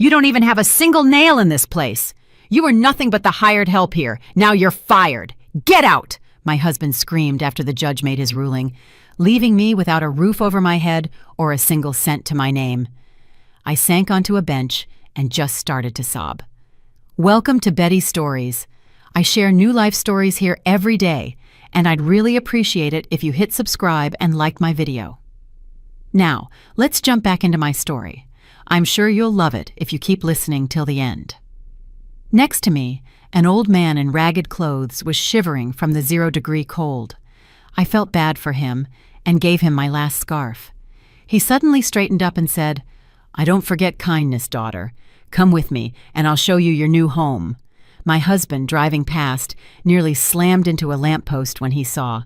You don't even have a single nail in this place. You were nothing but the hired help here. Now you're fired. Get out!" my husband screamed after the judge made his ruling, leaving me without a roof over my head or a single cent to my name. I sank onto a bench and just started to sob. Welcome to Betty's Stories. I share new life stories here every day, and I'd really appreciate it if you hit subscribe and like my video. Now, let's jump back into my story. I'm sure you'll love it if you keep listening till the end. Next to me, an old man in ragged clothes was shivering from the 0-degree cold. I felt bad for him and gave him my last scarf. He suddenly straightened up and said, "I don't forget kindness, daughter. Come with me, and I'll show you your new home." My husband, driving past, nearly slammed into a lamppost when he saw.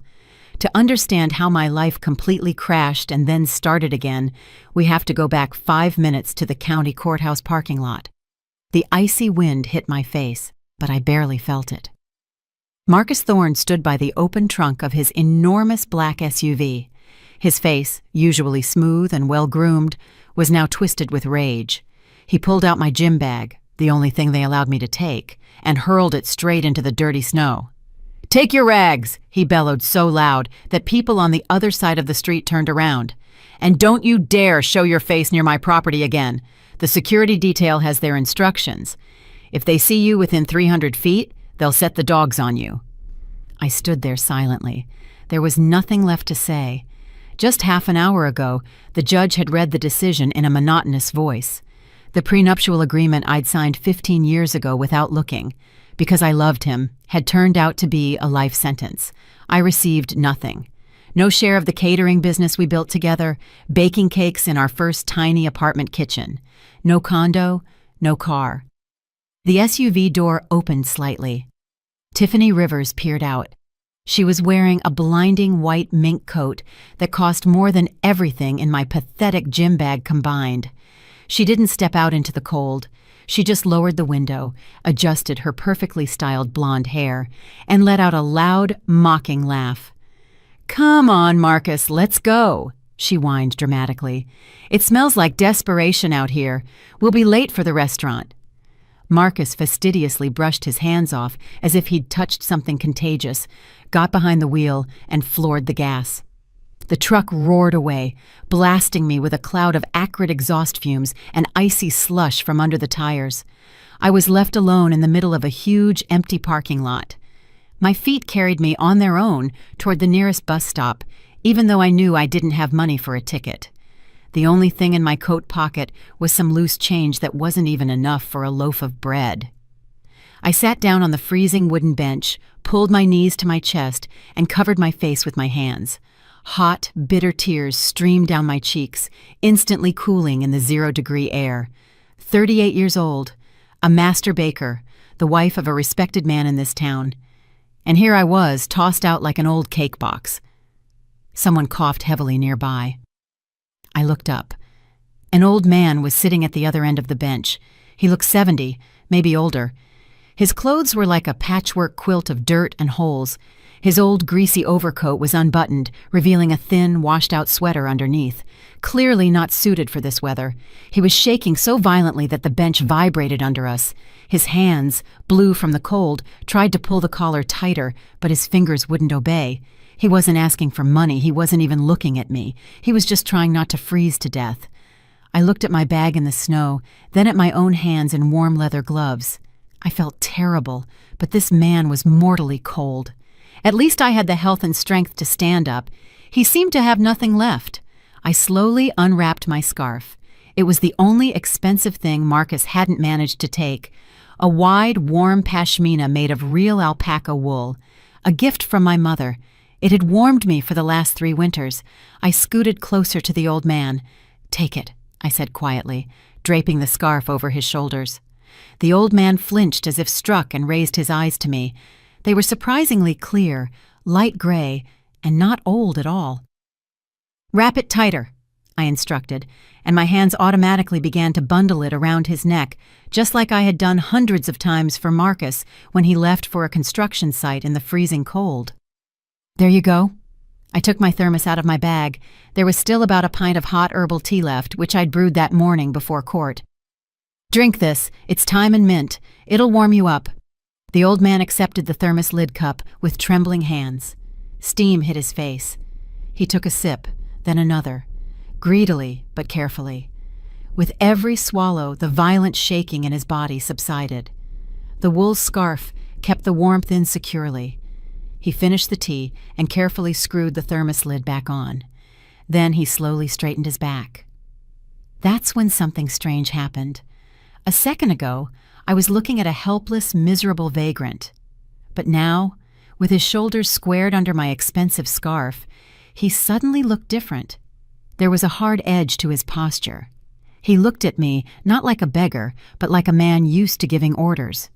To understand how my life completely crashed and then started again, we have to go back 5 minutes to the county courthouse parking lot. The icy wind hit my face, but I barely felt it. Marcus Thorne stood by the open trunk of his enormous black SUV. His face, usually smooth and well-groomed, was now twisted with rage. He pulled out my gym bag, the only thing they allowed me to take, and hurled it straight into the dirty snow. "Take your rags," he bellowed so loud that people on the other side of the street turned around. "And don't you dare show your face near my property again. The security detail has their instructions. If they see you within 300 feet, they'll set the dogs on you." I stood there silently. There was nothing left to say. Just half an hour ago, the judge had read the decision in a monotonous voice. The prenuptial agreement I'd signed 15 years ago without looking, because I loved him, had turned out to be a life sentence. I received nothing. No share of the catering business we built together, baking cakes in our first tiny apartment kitchen. No condo, no car. The SUV door opened slightly. Tiffany Rivers peered out. She was wearing a blinding white mink coat that cost more than everything in my pathetic gym bag combined. She didn't step out into the cold. She just lowered the window, adjusted her perfectly styled blonde hair, and let out a loud, mocking laugh. "Come on, Marcus, let's go," she whined dramatically. "It smells like desperation out here. We'll be late for the restaurant." Marcus fastidiously brushed his hands off as if he'd touched something contagious, got behind the wheel, and floored the gas. The truck roared away, blasting me with a cloud of acrid exhaust fumes and icy slush from under the tires. I was left alone in the middle of a huge, empty parking lot. My feet carried me on their own toward the nearest bus stop, even though I knew I didn't have money for a ticket. The only thing in my coat pocket was some loose change that wasn't even enough for a loaf of bread. I sat down on the freezing wooden bench, pulled my knees to my chest, and covered my face with my hands. Hot, bitter tears streamed down my cheeks, instantly cooling in the 0-degree air. 38 years old, a master baker, the wife of a respected man in this town. And here I was, tossed out like an old cake box. Someone coughed heavily nearby. I looked up. An old man was sitting at the other end of the bench. He looked 70, maybe older. His clothes were like a patchwork quilt of dirt and holes. His old greasy overcoat was unbuttoned, revealing a thin, washed-out sweater underneath. Clearly not suited for this weather. He was shaking so violently that the bench vibrated under us. His hands, blue from the cold, tried to pull the collar tighter, but his fingers wouldn't obey. He wasn't asking for money. He wasn't even looking at me. He was just trying not to freeze to death. I looked at my bag in the snow, then at my own hands in warm leather gloves. I felt terrible, but this man was mortally cold. At least I had the health and strength to stand up. He seemed to have nothing left. I slowly unwrapped my scarf. It was the only expensive thing Marcus hadn't managed to take. A wide, warm pashmina made of real alpaca wool. A gift from my mother. It had warmed me for the last 3 winters. I scooted closer to the old man. "Take it," I said quietly, draping the scarf over his shoulders. The old man flinched as if struck and raised his eyes to me. They were surprisingly clear, light gray, and not old at all. "Wrap it tighter," I instructed, and my hands automatically began to bundle it around his neck, just like I had done hundreds of times for Marcus when he left for a construction site in the freezing cold. "There you go." I took my thermos out of my bag. There was still about a pint of hot herbal tea left, which I'd brewed that morning before court. Drink this. It's thyme and mint. It'll warm you up. The old man accepted the thermos lid cup with trembling hands. Steam hit his face. He took a sip, then another, greedily but carefully. With every swallow, the violent shaking in his body subsided. The wool scarf kept the warmth in securely. He finished the tea and carefully screwed the thermos lid back on. Then he slowly straightened his back. That's when something strange happened. A second ago, I was looking at a helpless, miserable vagrant. But now, with his shoulders squared under my expensive scarf, he suddenly looked different. There was a hard edge to his posture. He looked at me not like a beggar, but like a man used to giving orders.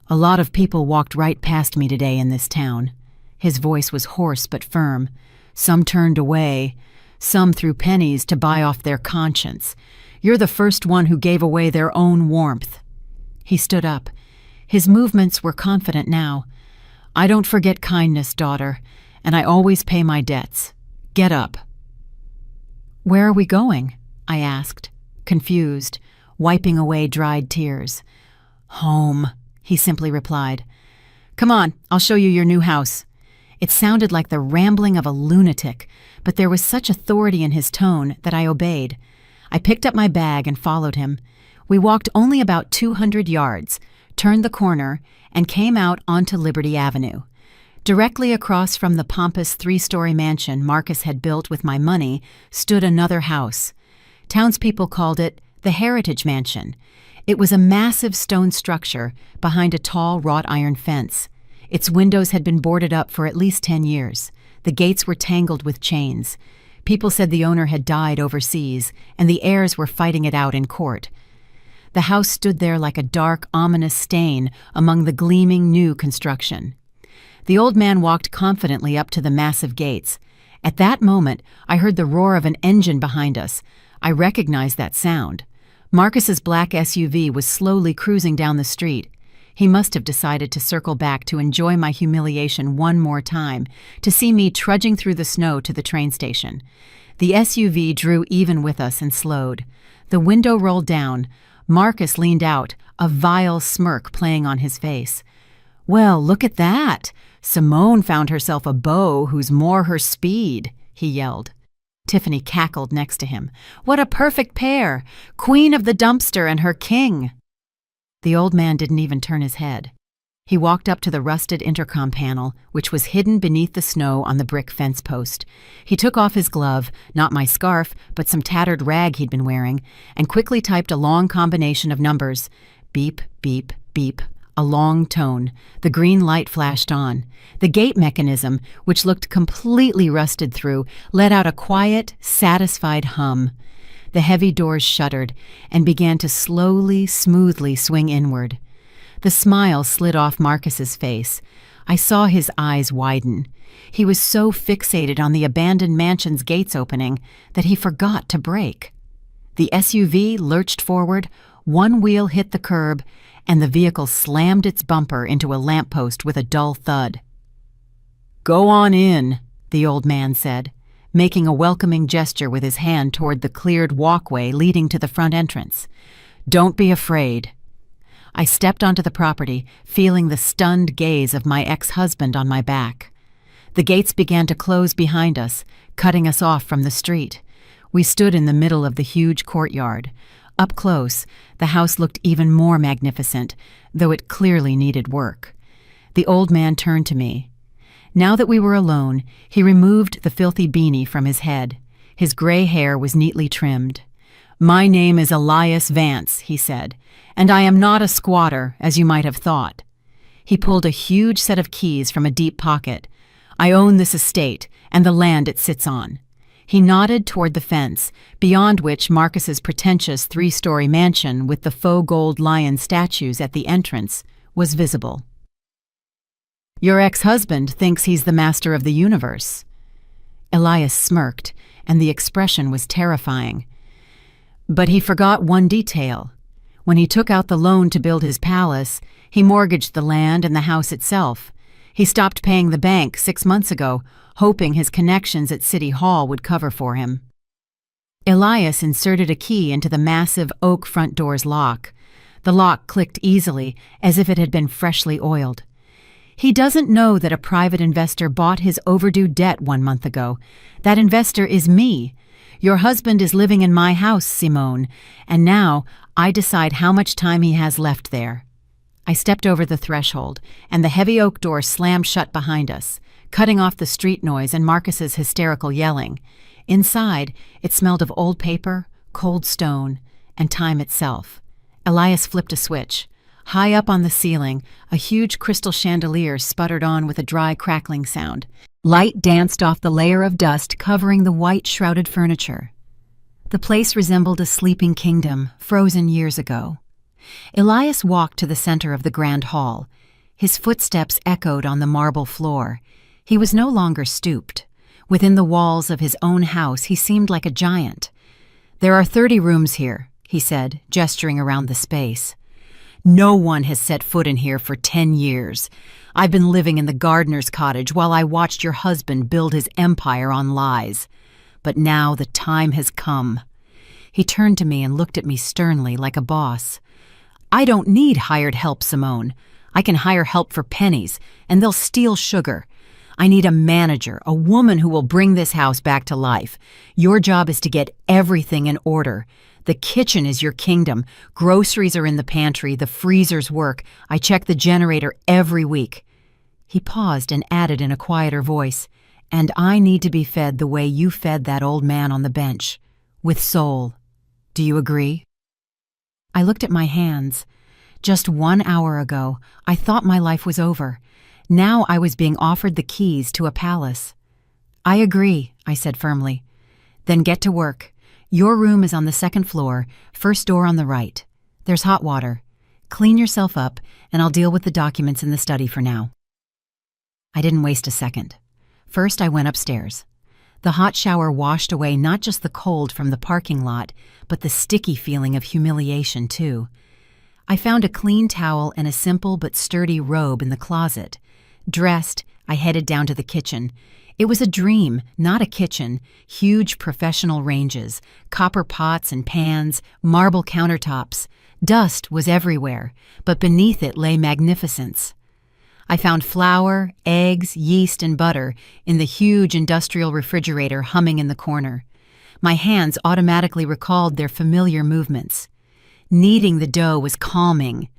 A lot of people walked right past me today in this town. His voice was hoarse but firm. Some turned away. Some threw pennies to buy off their conscience. You're the first one who gave away their own warmth. He stood up. His movements were confident now. I don't forget kindness, daughter, and I always pay my debts. Get up. Where are we going? I asked, confused, wiping away dried tears. Home, he simply replied. Come on, I'll show you your new house. It sounded like the rambling of a lunatic, but there was such authority in his tone that I obeyed. I picked up my bag and followed him. We walked only about 200 yards, turned the corner, and came out onto Liberty Avenue. Directly across from the pompous 3-story mansion Marcus had built with my money stood another house. Townspeople called it the Heritage Mansion. It was a massive stone structure behind a tall wrought iron fence. Its windows had been boarded up for at least 10 years. The gates were tangled with chains. People said the owner had died overseas, and the heirs were fighting it out in court. The house stood there like a dark, ominous stain among the gleaming new construction. The old man walked confidently up to the massive gates. At that moment, I heard the roar of an engine behind us. I recognized that sound. Marcus's black SUV was slowly cruising down the street. He must have decided to circle back to enjoy my humiliation one more time, to see me trudging through the snow to the train station. The SUV drew even with us and slowed. The window rolled down. Marcus leaned out, a vile smirk playing on his face. Well, look at that! Simone found herself a beau who's more her speed, he yelled. Tiffany cackled next to him. What a perfect pair! Queen of the dumpster and her king! The old man didn't even turn his head. He walked up to the rusted intercom panel, which was hidden beneath the snow on the brick fence post. He took off his glove, not my scarf, but some tattered rag he'd been wearing, and quickly typed a long combination of numbers. Beep, beep, beep. A long tone. The green light flashed on. The gate mechanism, which looked completely rusted through, let out a quiet, satisfied hum. The heavy doors shuttered and began to slowly, smoothly swing inward. The smile slid off Marcus's face. I saw his eyes widen. He was so fixated on the abandoned mansion's gates opening that he forgot to brake. The SUV lurched forward, one wheel hit the curb, and the vehicle slammed its bumper into a lamppost with a dull thud. Go on in, the old man said, making a welcoming gesture with his hand toward the cleared walkway leading to the front entrance. Don't be afraid. I stepped onto the property, feeling the stunned gaze of my ex-husband on my back. The gates began to close behind us, cutting us off from the street. We stood in the middle of the huge courtyard. Up close, the house looked even more magnificent, though it clearly needed work. The old man turned to me. Now that we were alone, he removed the filthy beanie from his head. His gray hair was neatly trimmed. My name is Elias Vance, he said, and I am not a squatter, as you might have thought. He pulled a huge set of keys from a deep pocket. I own this estate and the land it sits on. He nodded toward the fence, beyond which Marcus's pretentious 3-story mansion with the faux gold lion statues at the entrance was visible. Your ex-husband thinks he's the master of the universe. Elias smirked, and the expression was terrifying. But he forgot one detail. When he took out the loan to build his palace, he mortgaged the land and the house itself. He stopped paying the bank 6 months ago, hoping his connections at City Hall would cover for him. Elias inserted a key into the massive oak front door's lock. The lock clicked easily, as if it had been freshly oiled. He doesn't know that a private investor bought his overdue debt 1 month ago. That investor is me. Your husband is living in my house, Simone, and now I decide how much time he has left there. I stepped over the threshold, and the heavy oak door slammed shut behind us, cutting off the street noise and Marcus's hysterical yelling. Inside, it smelled of old paper, cold stone, and time itself. Elias flipped a switch. High up on the ceiling, a huge crystal chandelier sputtered on with a dry crackling sound. Light danced off the layer of dust covering the white shrouded furniture. The place resembled a sleeping kingdom, frozen years ago. Elias walked to the center of the grand hall. His footsteps echoed on the marble floor. He was no longer stooped. Within the walls of his own house, he seemed like a giant. "There are 30 rooms here," he said, gesturing around the space. "No one has set foot in here for 10 years. I've been living in the gardener's cottage while I watched your husband build his empire on lies. But now the time has come." He turned to me and looked at me sternly, like a boss. "I don't need hired help, Simone. I can hire help for pennies, and they'll steal sugar. I need a manager, a woman who will bring this house back to life. Your job is to get everything in order. The kitchen is your kingdom. Groceries are in the pantry, the freezers work. I check the generator every week." He paused and added in a quieter voice, "And I need to be fed the way you fed that old man on the bench. With soul. Do you agree?" I looked at my hands. Just 1 hour ago, I thought my life was over. Now I was being offered the keys to a palace. "I agree," I said firmly. "Then get to work. Your room is on the 2nd floor, first door on the right. There's hot water. Clean yourself up, and I'll deal with the documents in the study for now." I didn't waste a second. First, I went upstairs. The hot shower washed away not just the cold from the parking lot, but the sticky feeling of humiliation, too. I found a clean towel and a simple but sturdy robe in the closet. Dressed, I headed down to the kitchen. It was a dream, not a kitchen. Huge professional ranges, copper pots and pans, marble countertops. Dust was everywhere, but beneath it lay magnificence. I found flour, eggs, yeast, and butter in the huge industrial refrigerator humming in the corner. My hands automatically recalled their familiar movements. Kneading the dough was calming.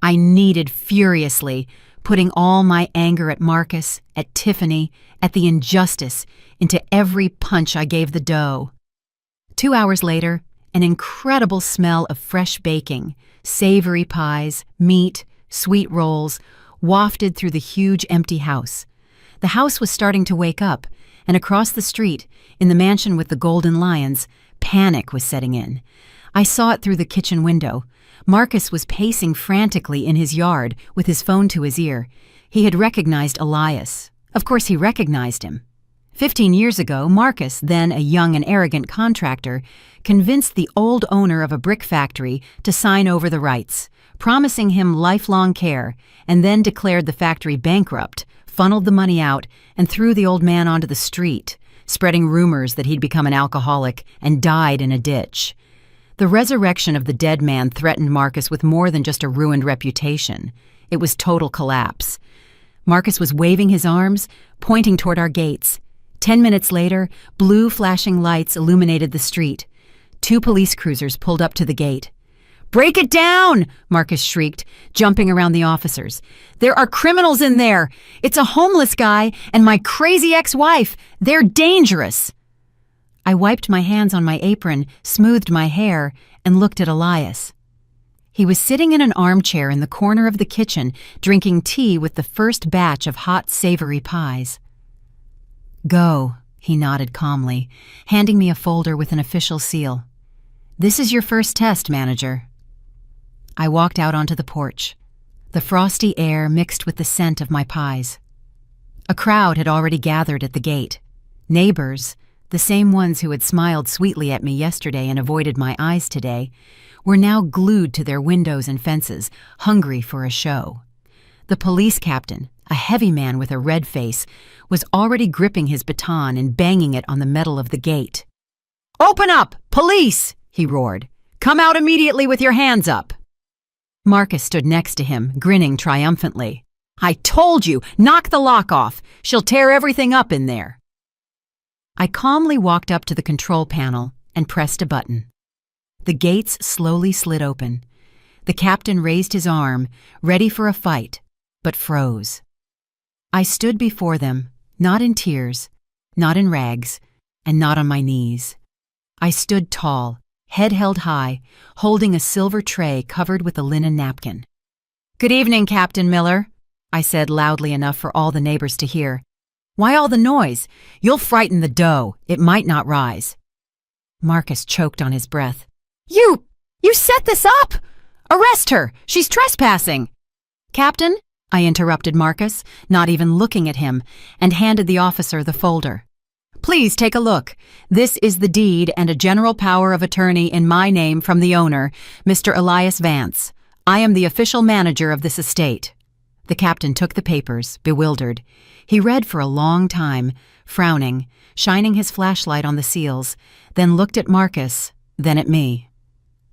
I kneaded furiously, putting all my anger at Marcus, at Tiffany, at the injustice into every punch I gave the dough. 2 hours later, an incredible smell of fresh baking, savory pies, meat, sweet rolls, wafted through the huge empty house. The house was starting to wake up, and across the street, in the mansion with the golden lions, panic was setting in. I saw it through the kitchen window. Marcus was pacing frantically in his yard with his phone to his ear. He had recognized Elias. Of course he recognized him. 15 years ago, Marcus, then a young and arrogant contractor, convinced the old owner of a brick factory to sign over the rights, promising him lifelong care, and then declared the factory bankrupt, funneled the money out, and threw the old man onto the street, spreading rumors that he'd become an alcoholic and died in a ditch. The resurrection of the dead man threatened Marcus with more than just a ruined reputation. It was total collapse. Marcus was waving his arms, pointing toward our gates. 10 minutes later, blue flashing lights illuminated the street. 2 police cruisers pulled up to the gate. "Break it down!" Marcus shrieked, jumping around the officers. "There are criminals in there! It's a homeless guy and my crazy ex-wife! They're dangerous!" I wiped my hands on my apron, smoothed my hair, and looked at Elias. He was sitting in an armchair in the corner of the kitchen, drinking tea with the first batch of hot, savory pies. "Go," he nodded calmly, handing me a folder with an official seal. "This is your first test, manager." I walked out onto the porch. The frosty air mixed with the scent of my pies. A crowd had already gathered at the gate. Neighbors, the same ones who had smiled sweetly at me yesterday and avoided my eyes today, were now glued to their windows and fences, hungry for a show. The police captain, a heavy man with a red face, was already gripping his baton and banging it on the metal of the gate. "Open up! Police!" he roared. "Come out immediately with your hands up." Marcus stood next to him, grinning triumphantly. "I told you, knock the lock off. She'll tear everything up in there." I calmly walked up to the control panel and pressed a button. The gates slowly slid open. The captain raised his arm, ready for a fight, but froze. I stood before them, not in tears, not in rags, and not on my knees. I stood tall, head held high, holding a silver tray covered with a linen napkin. "Good evening, Captain Miller," I said loudly enough for all the neighbors to hear. "Why all the noise? You'll frighten the doe. It might not rise." Marcus choked on his breath. You set this up! Arrest her! She's trespassing!" "Captain," I interrupted Marcus, not even looking at him, and handed the officer the folder. "Please take a look. This is the deed and a general power of attorney in my name from the owner, Mr. Elias Vance. I am the official manager of this estate." The captain took the papers, bewildered. He read for a long time, frowning, shining his flashlight on the seals, then looked at Marcus, then at me.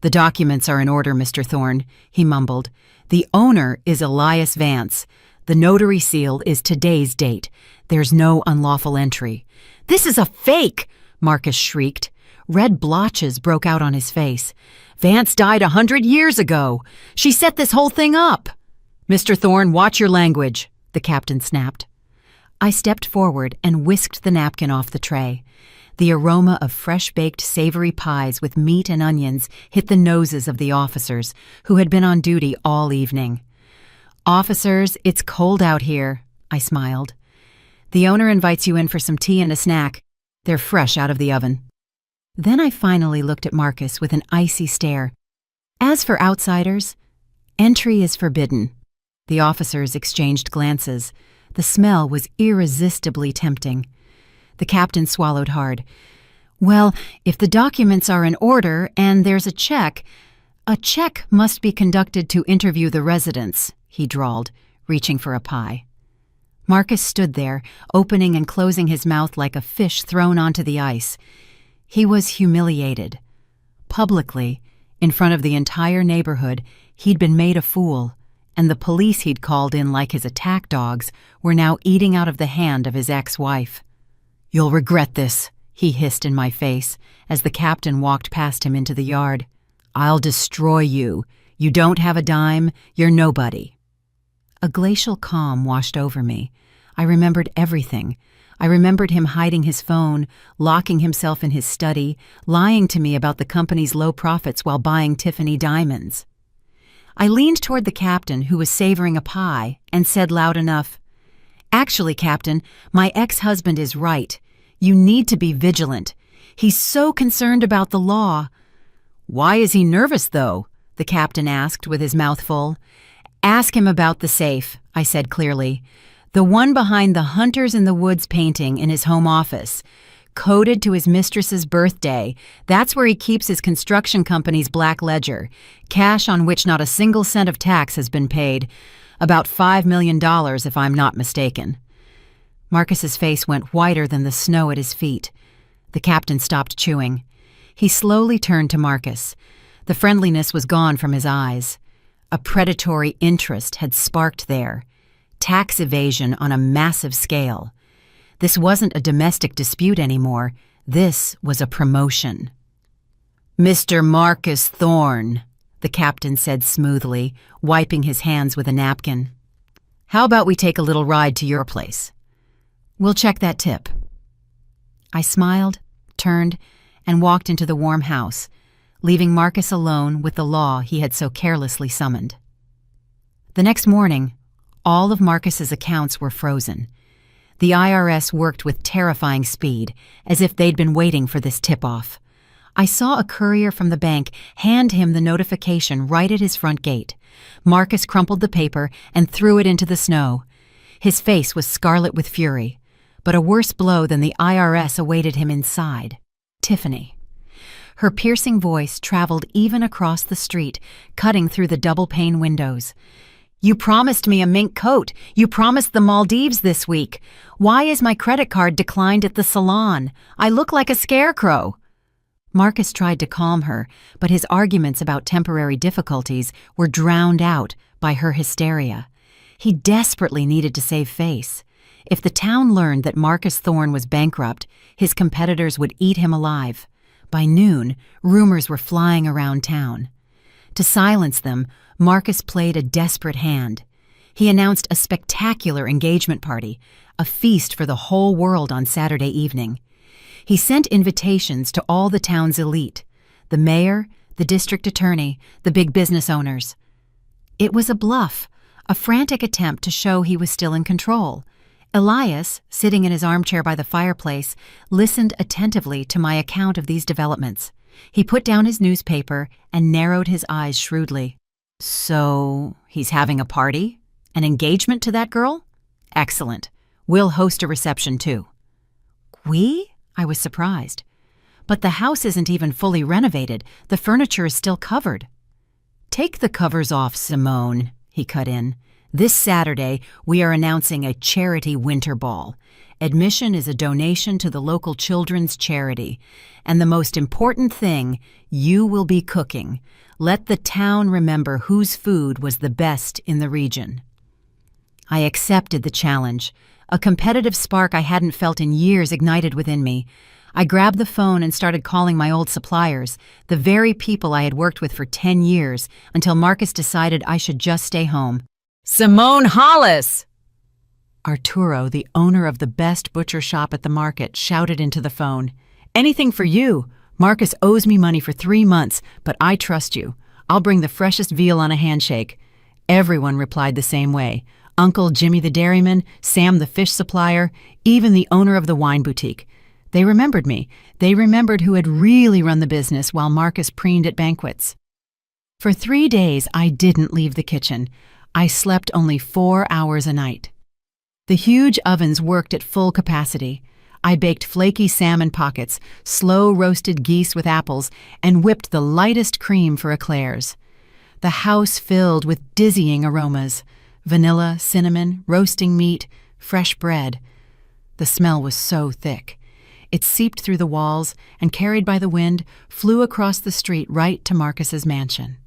"The documents are in order, Mr. Thorne," he mumbled. "The owner is Elias Vance. The notary seal is today's date. There's no unlawful entry." "This is a fake!" Marcus shrieked. Red blotches broke out on his face. "Vance died 100 years ago. She set this whole thing up." "Mr. Thorne, watch your language," the captain snapped. I stepped forward and whisked the napkin off the tray. The aroma of fresh-baked savory pies with meat and onions hit the noses of the officers, who had been on duty all evening. "Officers, it's cold out here," I smiled. "The owner invites you in for some tea and a snack. They're fresh out of the oven." Then I finally looked at Marcus with an icy stare. "As for outsiders, entry is forbidden." The officers exchanged glances. The smell was irresistibly tempting. The captain swallowed hard. "Well, if the documents are in order and there's a check must be conducted to interview the residents," he drawled, reaching for a pie. Marcus stood there, opening and closing his mouth like a fish thrown onto the ice. He was humiliated. Publicly, in front of the entire neighborhood, he'd been made a fool, and the police he'd called in like his attack dogs were now eating out of the hand of his ex-wife. "You'll regret this," he hissed in my face as the captain walked past him into the yard. "I'll destroy you. You don't have a dime. You're nobody." A glacial calm washed over me. I remembered everything. I remembered him hiding his phone, locking himself in his study, lying to me about the company's low profits while buying Tiffany diamonds. I leaned toward the captain, who was savoring a pie, and said loud enough, "Actually, Captain, my ex-husband is right. You need to be vigilant. He's so concerned about the law." "Why is he nervous, though?" the captain asked with his mouth full. "Ask him about the safe," I said clearly. "The one behind the Hunters in the Woods painting in his home office. Coded to his mistress's birthday. That's where he keeps his construction company's black ledger, cash on which not a single cent of tax has been paid. About $5 million, if I'm not mistaken." Marcus's face went whiter than the snow at his feet. The captain stopped chewing. He slowly turned to Marcus. The friendliness was gone from his eyes. A predatory interest had sparked there. Tax evasion on a massive scale. This wasn't a domestic dispute anymore. This was a promotion. "Mr. Marcus Thorne," the captain said smoothly, wiping his hands with a napkin. "How about we take a little ride to your place? We'll check that tip." I smiled, turned, and walked into the warm house, leaving Marcus alone with the law he had so carelessly summoned. The next morning, all of Marcus's accounts were frozen. The IRS worked with terrifying speed, as if they'd been waiting for this tip-off. I saw a courier from the bank hand him the notification right at his front gate. Marcus crumpled the paper and threw it into the snow. His face was scarlet with fury, but a worse blow than the IRS awaited him inside. Tiffany. Her piercing voice traveled even across the street, cutting through the double-pane windows. "You promised me a mink coat. You promised the Maldives this week. Why is my credit card declined at the salon? I look like a scarecrow." Marcus tried to calm her, but his arguments about temporary difficulties were drowned out by her hysteria. He desperately needed to save face. If the town learned that Marcus Thorne was bankrupt, his competitors would eat him alive. By noon, rumors were flying around town. To silence them, Marcus played a desperate hand. He announced a spectacular engagement party, a feast for the whole world on Saturday evening. He sent invitations to all the town's elite, the mayor, the district attorney, the big business owners. It was a bluff, a frantic attempt to show he was still in control. Elias, sitting in his armchair by the fireplace, listened attentively to my account of these developments. He put down his newspaper and narrowed his eyes shrewdly. So, he's having a party? An engagement to that girl? Excellent. We'll host a reception too. We? I was surprised. But the house isn't even fully renovated. The furniture is still covered. Take the covers off, Simone, he cut in. This Saturday, we are announcing a charity winter ball. Admission is a donation to the local children's charity. And the most important thing, you will be cooking. Let the town remember whose food was the best in the region. I accepted the challenge. A competitive spark I hadn't felt in years ignited within me. I grabbed the phone and started calling my old suppliers, the very people I had worked with for 10 years, until Marcus decided I should just stay home. Simone Hollis! Arturo, the owner of the best butcher shop at the market, shouted into the phone. Anything for you. Marcus owes me money for 3 months, but I trust you. I'll bring the freshest veal on a handshake. Everyone replied the same way. Uncle Jimmy the dairyman, Sam the fish supplier, even the owner of the wine boutique. They remembered me. They remembered who had really run the business while Marcus preened at banquets. For 3 days, I didn't leave the kitchen. I slept only 4 hours a night. The huge ovens worked at full capacity. I baked flaky salmon pockets, slow-roasted geese with apples, and whipped the lightest cream for eclairs. The house filled with dizzying aromas. Vanilla, cinnamon, roasting meat, fresh bread. The smell was so thick. It seeped through the walls and, carried by the wind, flew across the street right to Marcus's mansion.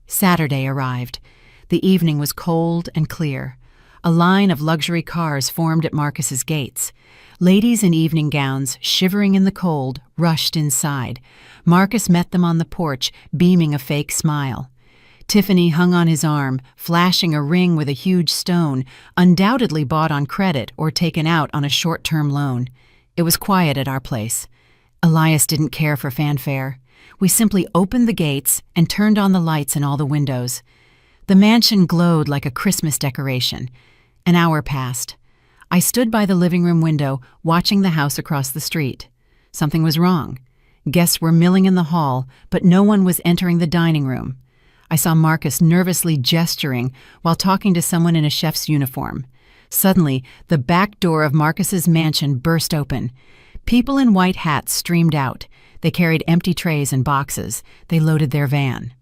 Saturday arrived. The evening was cold and clear. A line of luxury cars formed at Marcus's gates. Ladies in evening gowns, shivering in the cold, rushed inside. Marcus met them on the porch, beaming a fake smile. Tiffany hung on his arm, flashing a ring with a huge stone, undoubtedly bought on credit or taken out on a short-term loan. It was quiet at our place. Elias didn't care for fanfare. We simply opened the gates and turned on the lights in all the windows. The mansion glowed like a Christmas decoration. An hour passed. I stood by the living room window, watching the house across the street. Something was wrong. Guests were milling in the hall, but no one was entering the dining room. I saw Marcus nervously gesturing while talking to someone in a chef's uniform. Suddenly, the back door of Marcus's mansion burst open. People in white hats streamed out. They carried empty trays and boxes. They loaded their van.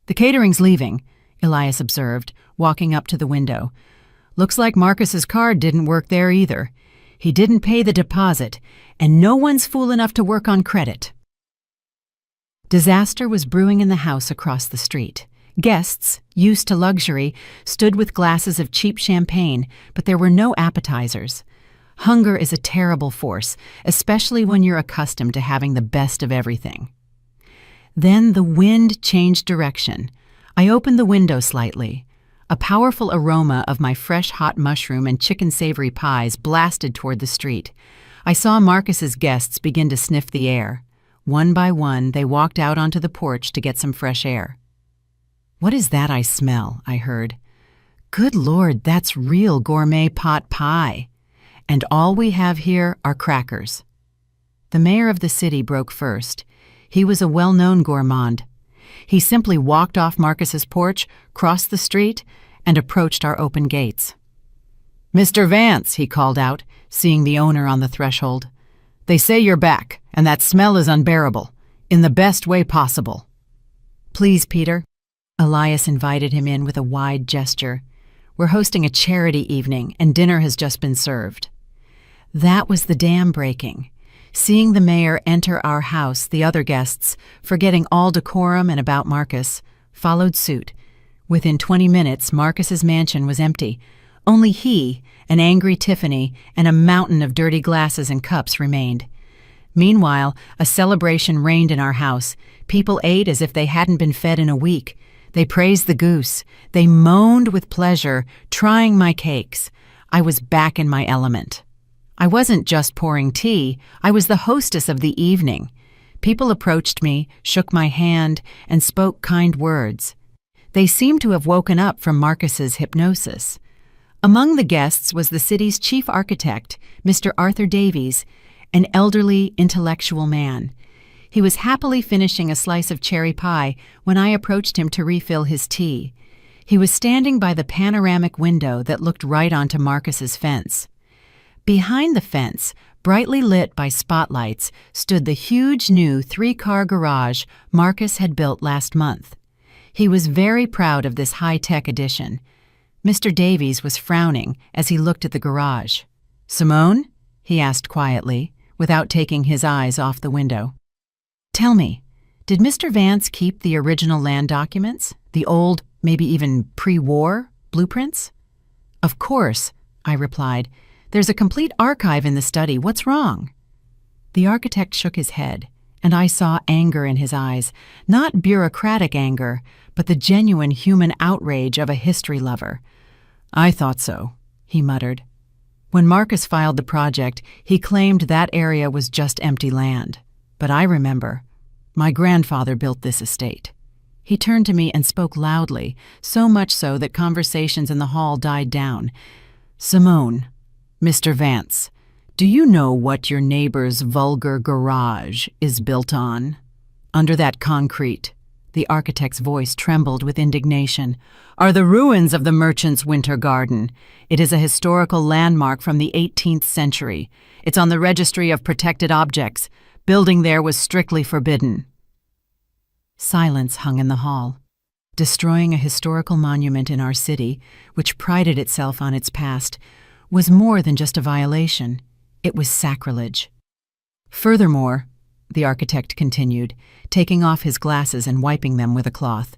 "The catering's leaving," Elias observed, walking up to the window. "Looks like Marcus's card didn't work there either. He didn't pay the deposit, and no one's fool enough to work on credit." Disaster was brewing in the house across the street. Guests, used to luxury, stood with glasses of cheap champagne, but there were no appetizers. Hunger is a terrible force, especially when you're accustomed to having the best of everything. Then the wind changed direction. I opened the window slightly. A powerful aroma of my fresh hot mushroom and chicken savory pies blasted toward the street. I saw Marcus's guests begin to sniff the air. One by one, they walked out onto the porch to get some fresh air. "What is that I smell?" I heard. "Good Lord, that's real gourmet pot pie. And all we have here are crackers." The mayor of the city broke first. He was a well-known gourmand. He simply walked off Marcus's porch, crossed the street, and approached our open gates. "Mr. Vance," he called out, seeing the owner on the threshold. "They say you're back, and that smell is unbearable, in the best way possible." "Please, Peter." Elias invited him in with a wide gesture. "We're hosting a charity evening, and dinner has just been served." That was the dam breaking. Seeing the mayor enter our house, the other guests, forgetting all decorum and about Marcus, followed suit. Within 20 minutes, Marcus's mansion was empty. Only he, an angry Tiffany, and a mountain of dirty glasses and cups remained. Meanwhile, a celebration reigned in our house. People ate as if they hadn't been fed in a week. They praised the goose. They moaned with pleasure, trying my cakes. I was back in my element. I wasn't just pouring tea, I was the hostess of the evening. People approached me, shook my hand, and spoke kind words. They seemed to have woken up from Marcus's hypnosis. Among the guests was the city's chief architect, Mr. Arthur Davies, an elderly, intellectual man. He was happily finishing a slice of cherry pie when I approached him to refill his tea. He was standing by the panoramic window that looked right onto Marcus's fence. Behind the fence, brightly lit by spotlights, stood the huge new 3-car garage Marcus had built last month. He was very proud of this high-tech addition. Mr. Davies was frowning as he looked at the garage. "Simone?" he asked quietly, without taking his eyes off the window. "Tell me, did Mr. Vance keep the original land documents? The old, maybe even pre-war blueprints?" "Of course," I replied. "There's a complete archive in the study. What's wrong?" The architect shook his head, and I saw anger in his eyes, not bureaucratic anger, but the genuine human outrage of a history lover. "I thought so," he muttered. When Marcus filed the project, he claimed that area was just empty land. But I remember. My grandfather built this estate. He turned to me and spoke loudly, so much so that conversations in the hall died down. "Simone, Mr. Vance, do you know what your neighbor's vulgar garage is built on? Under that concrete," the architect's voice trembled with indignation, "are the ruins of the merchant's winter garden. It is a historical landmark from the 18th century. It's on the Registry of Protected Objects. Building there was strictly forbidden." Silence hung in the hall. Destroying a historical monument in our city, which prided itself on its past, was more than just a violation. It was sacrilege. "Furthermore," the architect continued, taking off his glasses and wiping them with a cloth,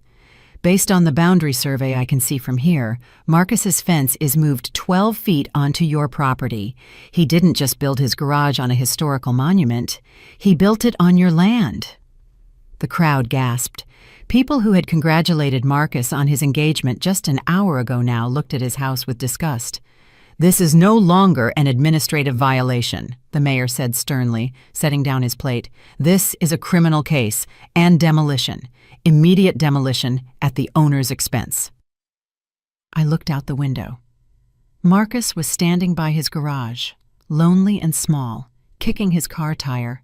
"based on the boundary survey I can see from here, Marcus's fence is moved 12 feet onto your property. He didn't just build his garage on a historical monument. He built it on your land." The crowd gasped. People who had congratulated Marcus on his engagement just an hour ago now looked at his house with disgust. "This is no longer an administrative violation," the mayor said sternly, setting down his plate. "This is a criminal case and demolition. Immediate demolition at the owner's expense." I looked out the window. Marcus was standing by his garage, lonely and small, kicking his car tire,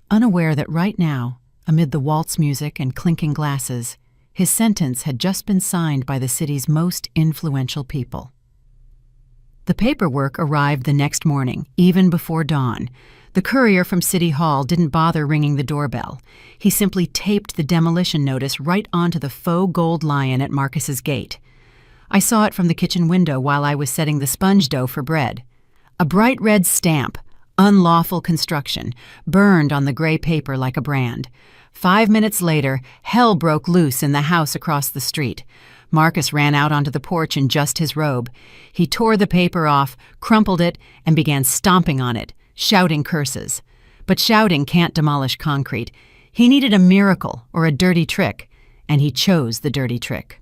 unaware that right now, amid the waltz music and clinking glasses, his sentence had just been signed by the city's most influential people. The paperwork arrived the next morning, even before dawn. The courier from City Hall didn't bother ringing the doorbell. He simply taped the demolition notice right onto the faux gold lion at Marcus's gate. I saw it from the kitchen window while I was setting the sponge dough for bread. A bright red stamp, "Unlawful Construction," burned on the gray paper like a brand. 5 minutes later, hell broke loose in the house across the street. Marcus ran out onto the porch in just his robe. He tore the paper off, crumpled it, and began stomping on it, shouting curses. But shouting can't demolish concrete. He needed a miracle or a dirty trick, and he chose the dirty trick.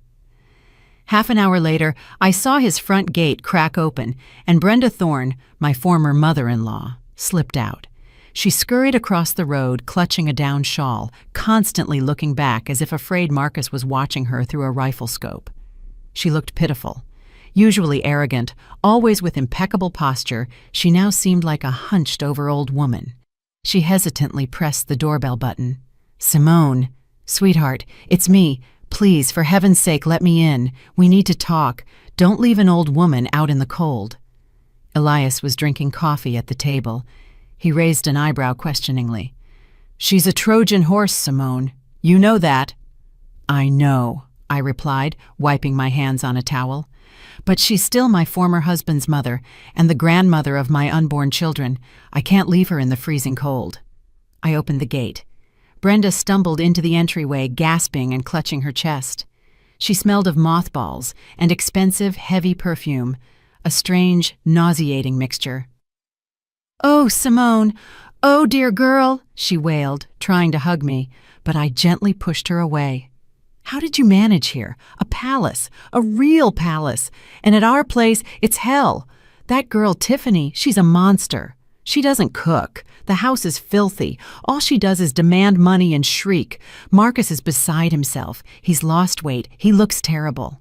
Half an hour later, I saw his front gate crack open, and Brenda Thorne, my former mother-in-law, slipped out. She scurried across the road, clutching a down shawl, constantly looking back as if afraid Marcus was watching her through a rifle scope. She looked pitiful. Usually arrogant, always with impeccable posture, she now seemed like a hunched-over old woman. She hesitantly pressed the doorbell button. "Simone, sweetheart, it's me. Please, for heaven's sake, let me in. We need to talk. Don't leave an old woman out in the cold." Elias was drinking coffee at the table. He raised an eyebrow questioningly. "She's a Trojan horse, Simone. You know that." "I know," I replied, wiping my hands on a towel. But she's still my former husband's mother and the grandmother of my unborn children. I can't leave her in the freezing cold. I opened the gate. Brenda stumbled into the entryway, gasping and clutching her chest. She smelled of mothballs and expensive, heavy perfume, a strange, nauseating mixture. "Oh, Simone! Oh, dear girl!" she wailed, trying to hug me, but I gently pushed her away. "How did you manage here? A palace, a real palace, and at our place, it's hell. That girl, Tiffany, she's a monster. She doesn't cook. The house is filthy. All she does is demand money and shriek. Marcus is beside himself. He's lost weight. He looks terrible."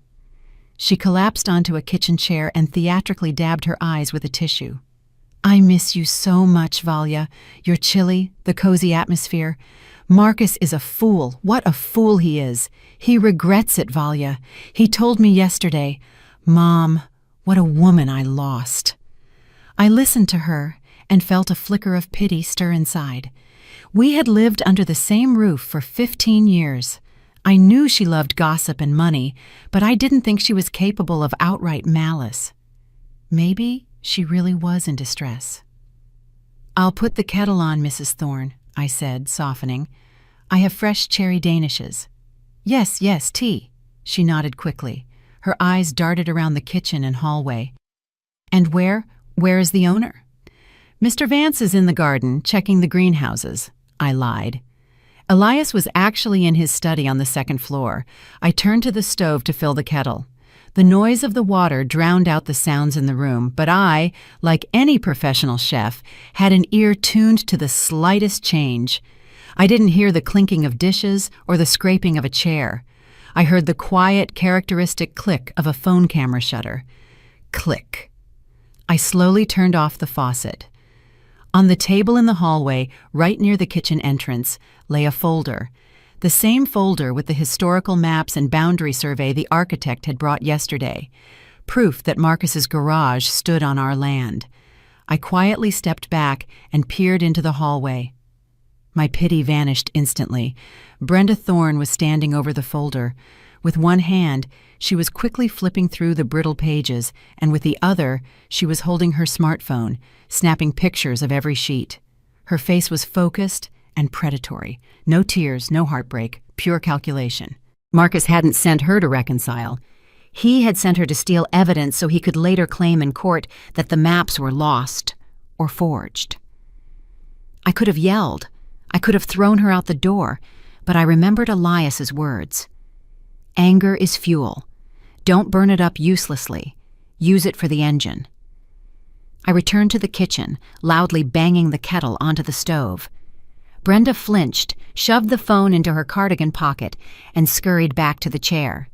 She collapsed onto a kitchen chair and theatrically dabbed her eyes with a tissue. "I miss you so much, Valya. Your chili, the cozy atmosphere. Marcus is a fool. What a fool he is. He regrets it, Valya. He told me yesterday, 'Mom, what a woman I lost.'" I listened to her and felt a flicker of pity stir inside. We had lived under the same roof for 15 years. I knew she loved gossip and money, but I didn't think she was capable of outright malice. Maybe she really was in distress. "I'll put the kettle on, Mrs. Thorne," I said, softening. "I have fresh cherry danishes." Yes, tea." She nodded quickly. Her eyes darted around the kitchen and hallway. "And where is the owner?" "Mr. Vance is in the garden, checking the greenhouses," I lied. Elias was actually in his study on the second floor. I turned to the stove to fill the kettle. The noise of the water drowned out the sounds in the room, but I, like any professional chef, had an ear tuned to the slightest change. I didn't hear the clinking of dishes or the scraping of a chair. I heard the quiet, characteristic click of a phone camera shutter. Click. I slowly turned off the faucet. On the table in the hallway, right near the kitchen entrance, lay a folder. The same folder with the historical maps and boundary survey the architect had brought yesterday. Proof that Marcus's garage stood on our land. I quietly stepped back and peered into the hallway. My pity vanished instantly. Brenda Thorne was standing over the folder. With one hand, she was quickly flipping through the brittle pages, and with the other, she was holding her smartphone, snapping pictures of every sheet. Her face was focused and predatory. No tears, no heartbreak, pure calculation. Marcus hadn't sent her to reconcile. He had sent her to steal evidence so he could later claim in court that the maps were lost or forged. I could have yelled. I could have thrown her out the door, but I remembered Elias's words. "Anger is fuel. Don't burn it up uselessly. Use it for the engine." I returned to the kitchen, loudly banging the kettle onto the stove. Brenda flinched, shoved the phone into her cardigan pocket, and scurried back to the chair.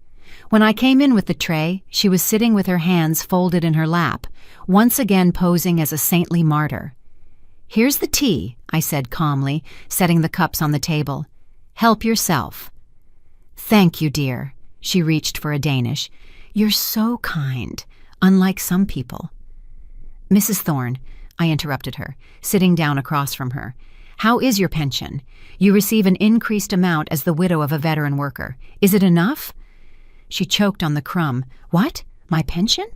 When I came in with the tray, she was sitting with her hands folded in her lap, once again posing as a saintly martyr. "Here's the tea," I said calmly, setting the cups on the table. "Help yourself." "Thank you, dear." She reached for a Danish. "You're so kind, unlike some people." "Mrs. Thorne," I interrupted her, sitting down across from her. "How is your pension? You receive an increased amount as the widow of a veteran worker. Is it enough?" She choked on the crumb. "What? My pension?"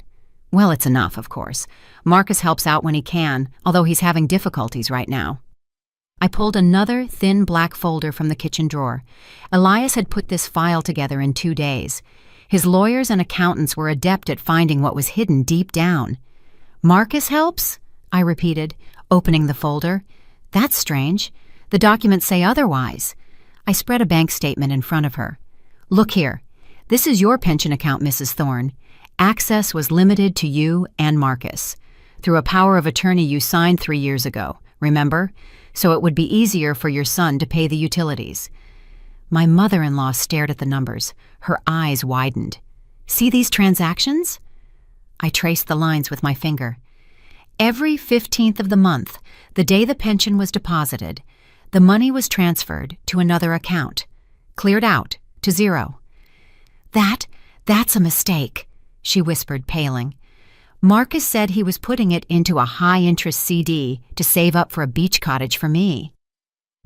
"Well, it's enough, of course. Marcus helps out when he can, although he's having difficulties right now." I pulled another thin black folder from the kitchen drawer. Elias had put this file together in 2 days. His lawyers and accountants were adept at finding what was hidden deep down. "Marcus helps?" I repeated, opening the folder. "That's strange. The documents say otherwise." I spread a bank statement in front of her. "Look here. This is your pension account, Mrs. Thorne. Access was limited to you and Marcus. Through a power of attorney you signed 3 years ago, remember? So it would be easier for your son to pay the utilities." My mother-in-law stared at the numbers. Her eyes widened. "See these transactions?" I traced the lines with my finger. Every 15th of the month, the day the pension was deposited, the money was transferred to another account, cleared out to zero. That's a mistake," she whispered, paling. "Marcus said he was putting it into a high-interest CD to save up for a beach cottage for me."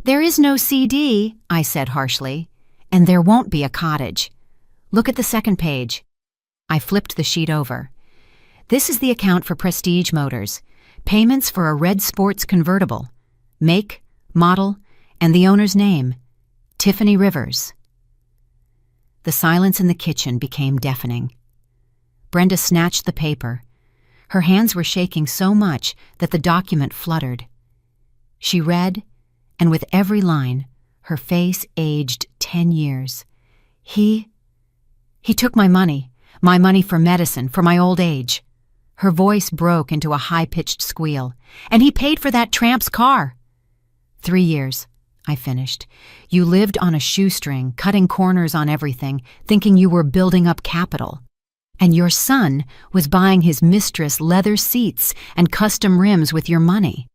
"There is no CD," I said harshly, "and there won't be a cottage. Look at the second page." I flipped the sheet over. This is the account for Prestige Motors. Payments for a red sports convertible. Make, model, and the owner's name. Tiffany Rivers. The silence in the kitchen became deafening. Brenda snatched the paper. Her hands were shaking so much that the document fluttered. She read, and with every line, her face aged 10 years. He took my money for medicine, for my old age. Her voice broke into a high-pitched squeal. And he paid for that tramp's car. 3 years, I finished. You lived on a shoestring, cutting corners on everything, thinking you were building up capital. And your son was buying his mistress leather seats and custom rims with your money.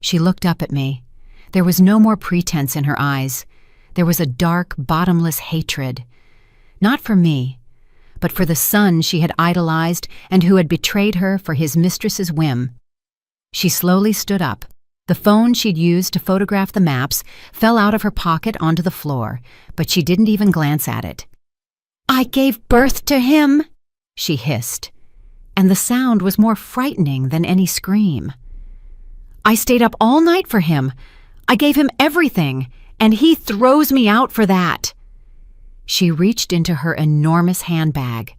She looked up at me. There was no more pretense in her eyes. There was a dark, bottomless hatred. Not for me, but for the son she had idolized and who had betrayed her for his mistress's whim. She slowly stood up. The phone she'd used to photograph the maps fell out of her pocket onto the floor, but she didn't even glance at it. "I gave birth to him," she hissed, and the sound was more frightening than any scream. "I stayed up all night for him. I gave him everything, and he throws me out for that." She reached into her enormous handbag.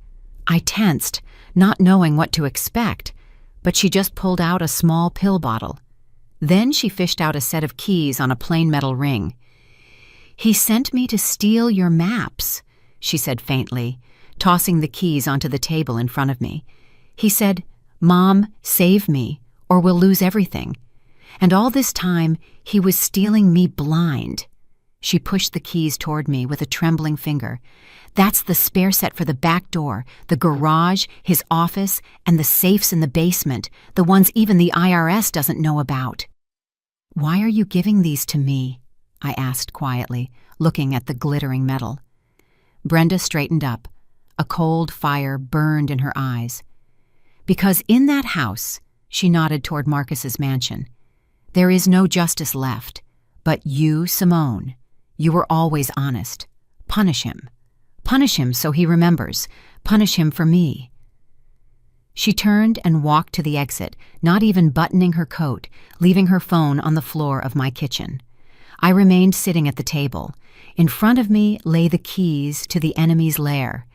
I tensed, not knowing what to expect, but she just pulled out a small pill bottle. Then she fished out a set of keys on a plain metal ring. "He sent me to steal your maps," she said faintly, tossing the keys onto the table in front of me. "He said, 'Mom, save me, or we'll lose everything.' And all this time, he was stealing me blind." She pushed the keys toward me with a trembling finger. "That's the spare set for the back door, the garage, his office, and the safes in the basement, the ones even the IRS doesn't know about." "Why are you giving these to me?" I asked quietly, looking at the glittering metal. Brenda straightened up. A cold fire burned in her eyes. "Because in that house," she nodded toward Marcus's mansion, "there is no justice left. But you, Simone, you were always honest. Punish him. Punish him so he remembers. Punish him for me." She turned and walked to the exit, not even buttoning her coat, leaving her phone on the floor of my kitchen. I remained sitting at the table. In front of me lay the keys to the enemy's lair.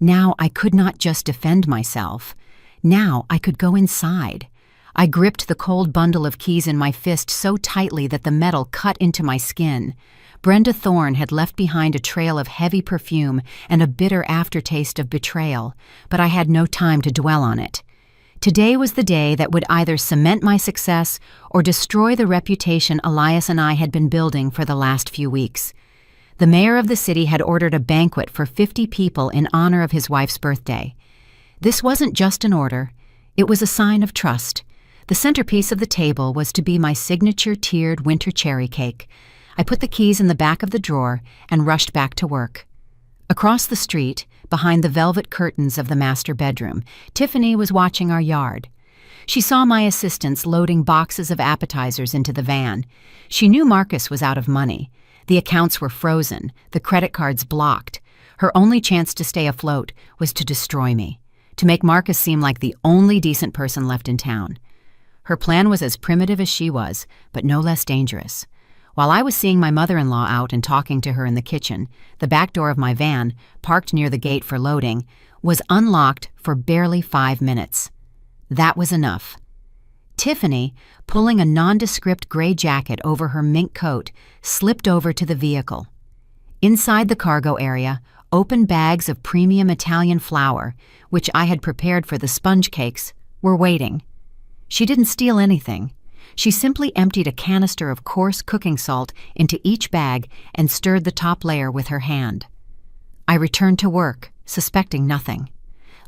Now I could not just defend myself. Now I could go inside. I gripped the cold bundle of keys in my fist so tightly that the metal cut into my skin. Brenda Thorne had left behind a trail of heavy perfume and a bitter aftertaste of betrayal, but I had no time to dwell on it. Today was the day that would either cement my success or destroy the reputation Elias and I had been building for the last few weeks. The mayor of the city had ordered a banquet for 50 people in honor of his wife's birthday. This wasn't just an order. It was a sign of trust. The centerpiece of the table was to be my signature tiered winter cherry cake. I put the keys in the back of the drawer and rushed back to work. Across the street, behind the velvet curtains of the master bedroom, Tiffany was watching our yard. She saw my assistants loading boxes of appetizers into the van. She knew Marcus was out of money. The accounts were frozen, the credit cards blocked. Her only chance to stay afloat was to destroy me, to make Marcus seem like the only decent person left in town. Her plan was as primitive as she was, but no less dangerous. While I was seeing my mother-in-law out and talking to her in the kitchen, the back door of my van, parked near the gate for loading, was unlocked for barely 5 minutes. That was enough. Tiffany, pulling a nondescript gray jacket over her mink coat, slipped over to the vehicle. Inside the cargo area, open bags of premium Italian flour, which I had prepared for the sponge cakes, were waiting. She didn't steal anything. She simply emptied a canister of coarse cooking salt into each bag and stirred the top layer with her hand. I returned to work, suspecting nothing.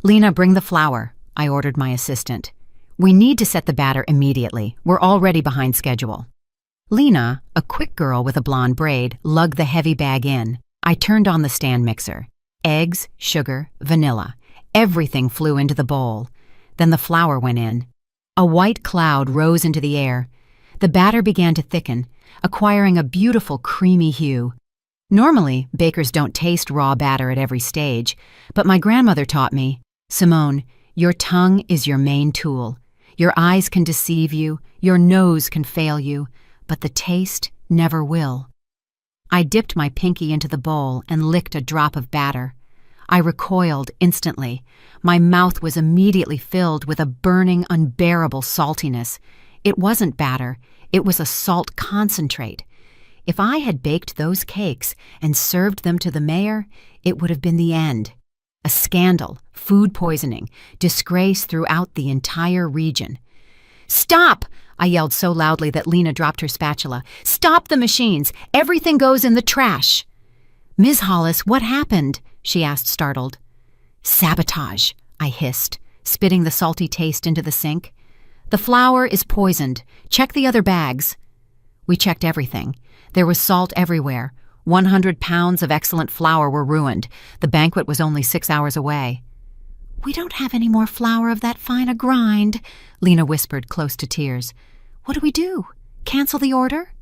"Lena, bring the flour," I ordered my assistant. "We need to set the batter immediately. We're already behind schedule." Lena, a quick girl with a blonde braid, lugged the heavy bag in. I turned on the stand mixer. Eggs, sugar, vanilla. Everything flew into the bowl. Then the flour went in. A white cloud rose into the air. The batter began to thicken, acquiring a beautiful creamy hue. Normally, bakers don't taste raw batter at every stage, but my grandmother taught me, Simone, your tongue is your main tool. Your eyes can deceive you, your nose can fail you, but the taste never will. I dipped my pinky into the bowl and licked a drop of batter. I recoiled instantly. My mouth was immediately filled with a burning, unbearable saltiness. It wasn't batter, it was a salt concentrate. If I had baked those cakes and served them to the mayor, it would have been the end. A scandal, food poisoning, disgrace throughout the entire region. "Stop!" I yelled so loudly that Lena dropped her spatula. "Stop the machines! Everything goes in the trash!" "Ms. Hollis, what happened?" she asked, startled. "Sabotage," I hissed, spitting the salty taste into the sink. "The flour is poisoned. Check the other bags." We checked everything. There was salt everywhere. 100 pounds of excellent flour were ruined. The banquet was only 6 hours away. "We don't have any more flour of that fine a grind," Lena whispered, close to tears. "What do we do? Cancel the order?"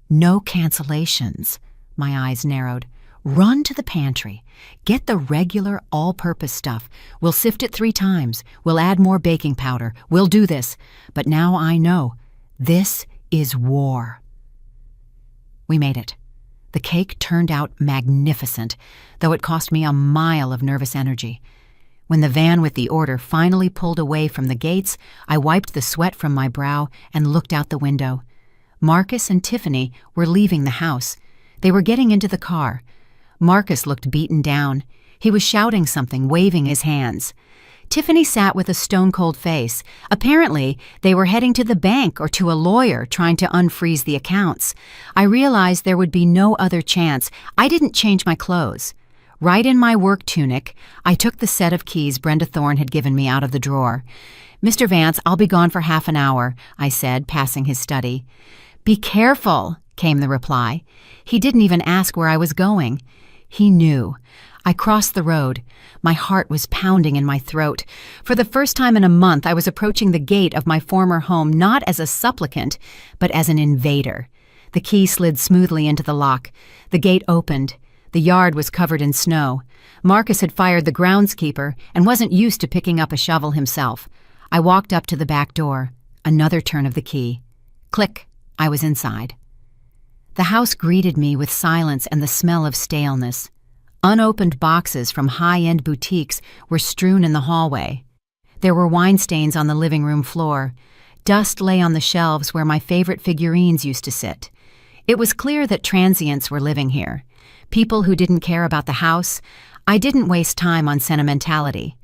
"No cancellations." My eyes narrowed. "Run to the pantry. Get the regular all-purpose stuff. We'll sift it 3 times. We'll add more baking powder. We'll do this. But now I know. This is war." We made it. The cake turned out magnificent, though it cost me a mile of nervous energy. When the van with the order finally pulled away from the gates, I wiped the sweat from my brow and looked out the window. Marcus and Tiffany were leaving the house. They were getting into the car. Marcus looked beaten down. He was shouting something, waving his hands. Tiffany sat with a stone-cold face. Apparently, they were heading to the bank or to a lawyer trying to unfreeze the accounts. I realized there would be no other chance. I didn't change my clothes. Right in my work tunic, I took the set of keys Brenda Thorne had given me out of the drawer. "Mr. Vance, I'll be gone for half an hour," I said, passing his study. "Be careful," came the reply. He didn't even ask where I was going. He knew. I crossed the road. My heart was pounding in my throat. For the first time in a month, I was approaching the gate of my former home not as a supplicant, but as an invader. The key slid smoothly into the lock. The gate opened. The yard was covered in snow. Marcus had fired the groundskeeper and wasn't used to picking up a shovel himself. I walked up to the back door. Another turn of the key. Click. I was inside. The house greeted me with silence and the smell of staleness. Unopened boxes from high-end boutiques were strewn in the hallway. There were wine stains on the living room floor. Dust lay on the shelves where my favorite figurines used to sit. It was clear that transients were living here. People who didn't care about the house. I didn't waste time on sentimentality.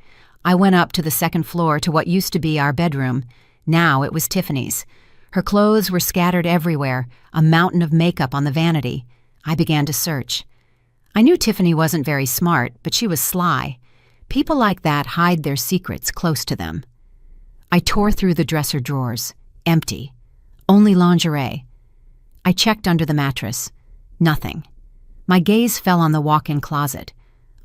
I went up to the second floor to what used to be our bedroom. Now it was Tiffany's. Her clothes were scattered everywhere, a mountain of makeup on the vanity. I began to search. I knew Tiffany wasn't very smart, but she was sly. People like that hide their secrets close to them. I tore through the dresser drawers. Empty. Only lingerie. I checked under the mattress. Nothing. My gaze fell on the walk-in closet.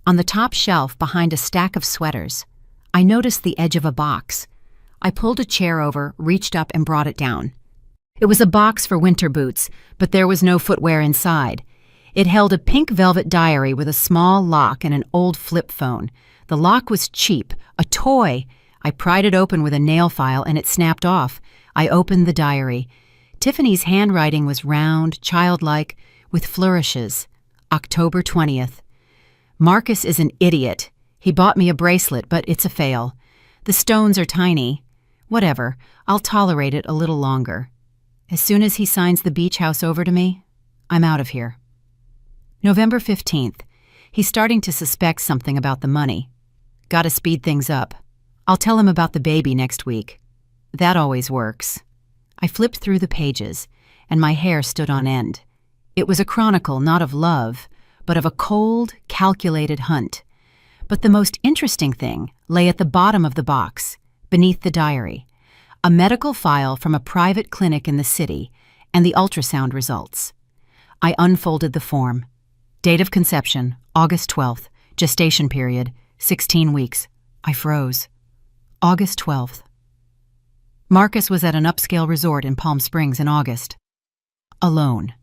On the top shelf behind a stack of sweaters, I noticed the edge of a box. I pulled a chair over, reached up and brought it down. It was a box for winter boots, but there was no footwear inside. It held a pink velvet diary with a small lock and an old flip phone. The lock was cheap, a toy. I pried it open with a nail file and it snapped off. I opened the diary. Tiffany's handwriting was round, childlike, with flourishes. October 20th. Marcus is an idiot. He bought me a bracelet, but it's a fail. The stones are tiny. Whatever, I'll tolerate it a little longer. As soon as he signs the beach house over to me, I'm out of here. November 15th. He's starting to suspect something about the money. Gotta speed things up. I'll tell him about the baby next week. That always works. I flipped through the pages, and my hair stood on end. It was a chronicle not of love, but of a cold, calculated hunt. But the most interesting thing lay at the bottom of the box, beneath the diary, a medical file from a private clinic in the city and the ultrasound results. I unfolded the form. Date of conception, August 12th. Gestation period, 16 weeks. I froze. August 12th. Marcus was at an upscale resort in Palm Springs in August. Alone.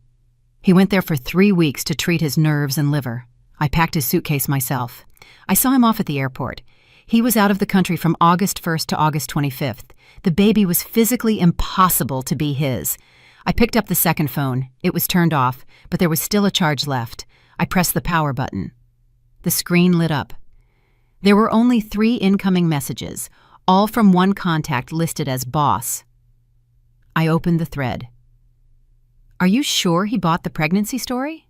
He went there for 3 weeks to treat his nerves and liver. I packed his suitcase myself. I saw him off at the airport. He was out of the country from August 1st to August 25th. The baby was physically impossible to be his. I picked up the second phone. It was turned off, but there was still a charge left. I pressed the power button. The screen lit up. There were only 3 incoming messages, all from one contact listed as boss. I opened the thread. "Are you sure he bought the pregnancy story?"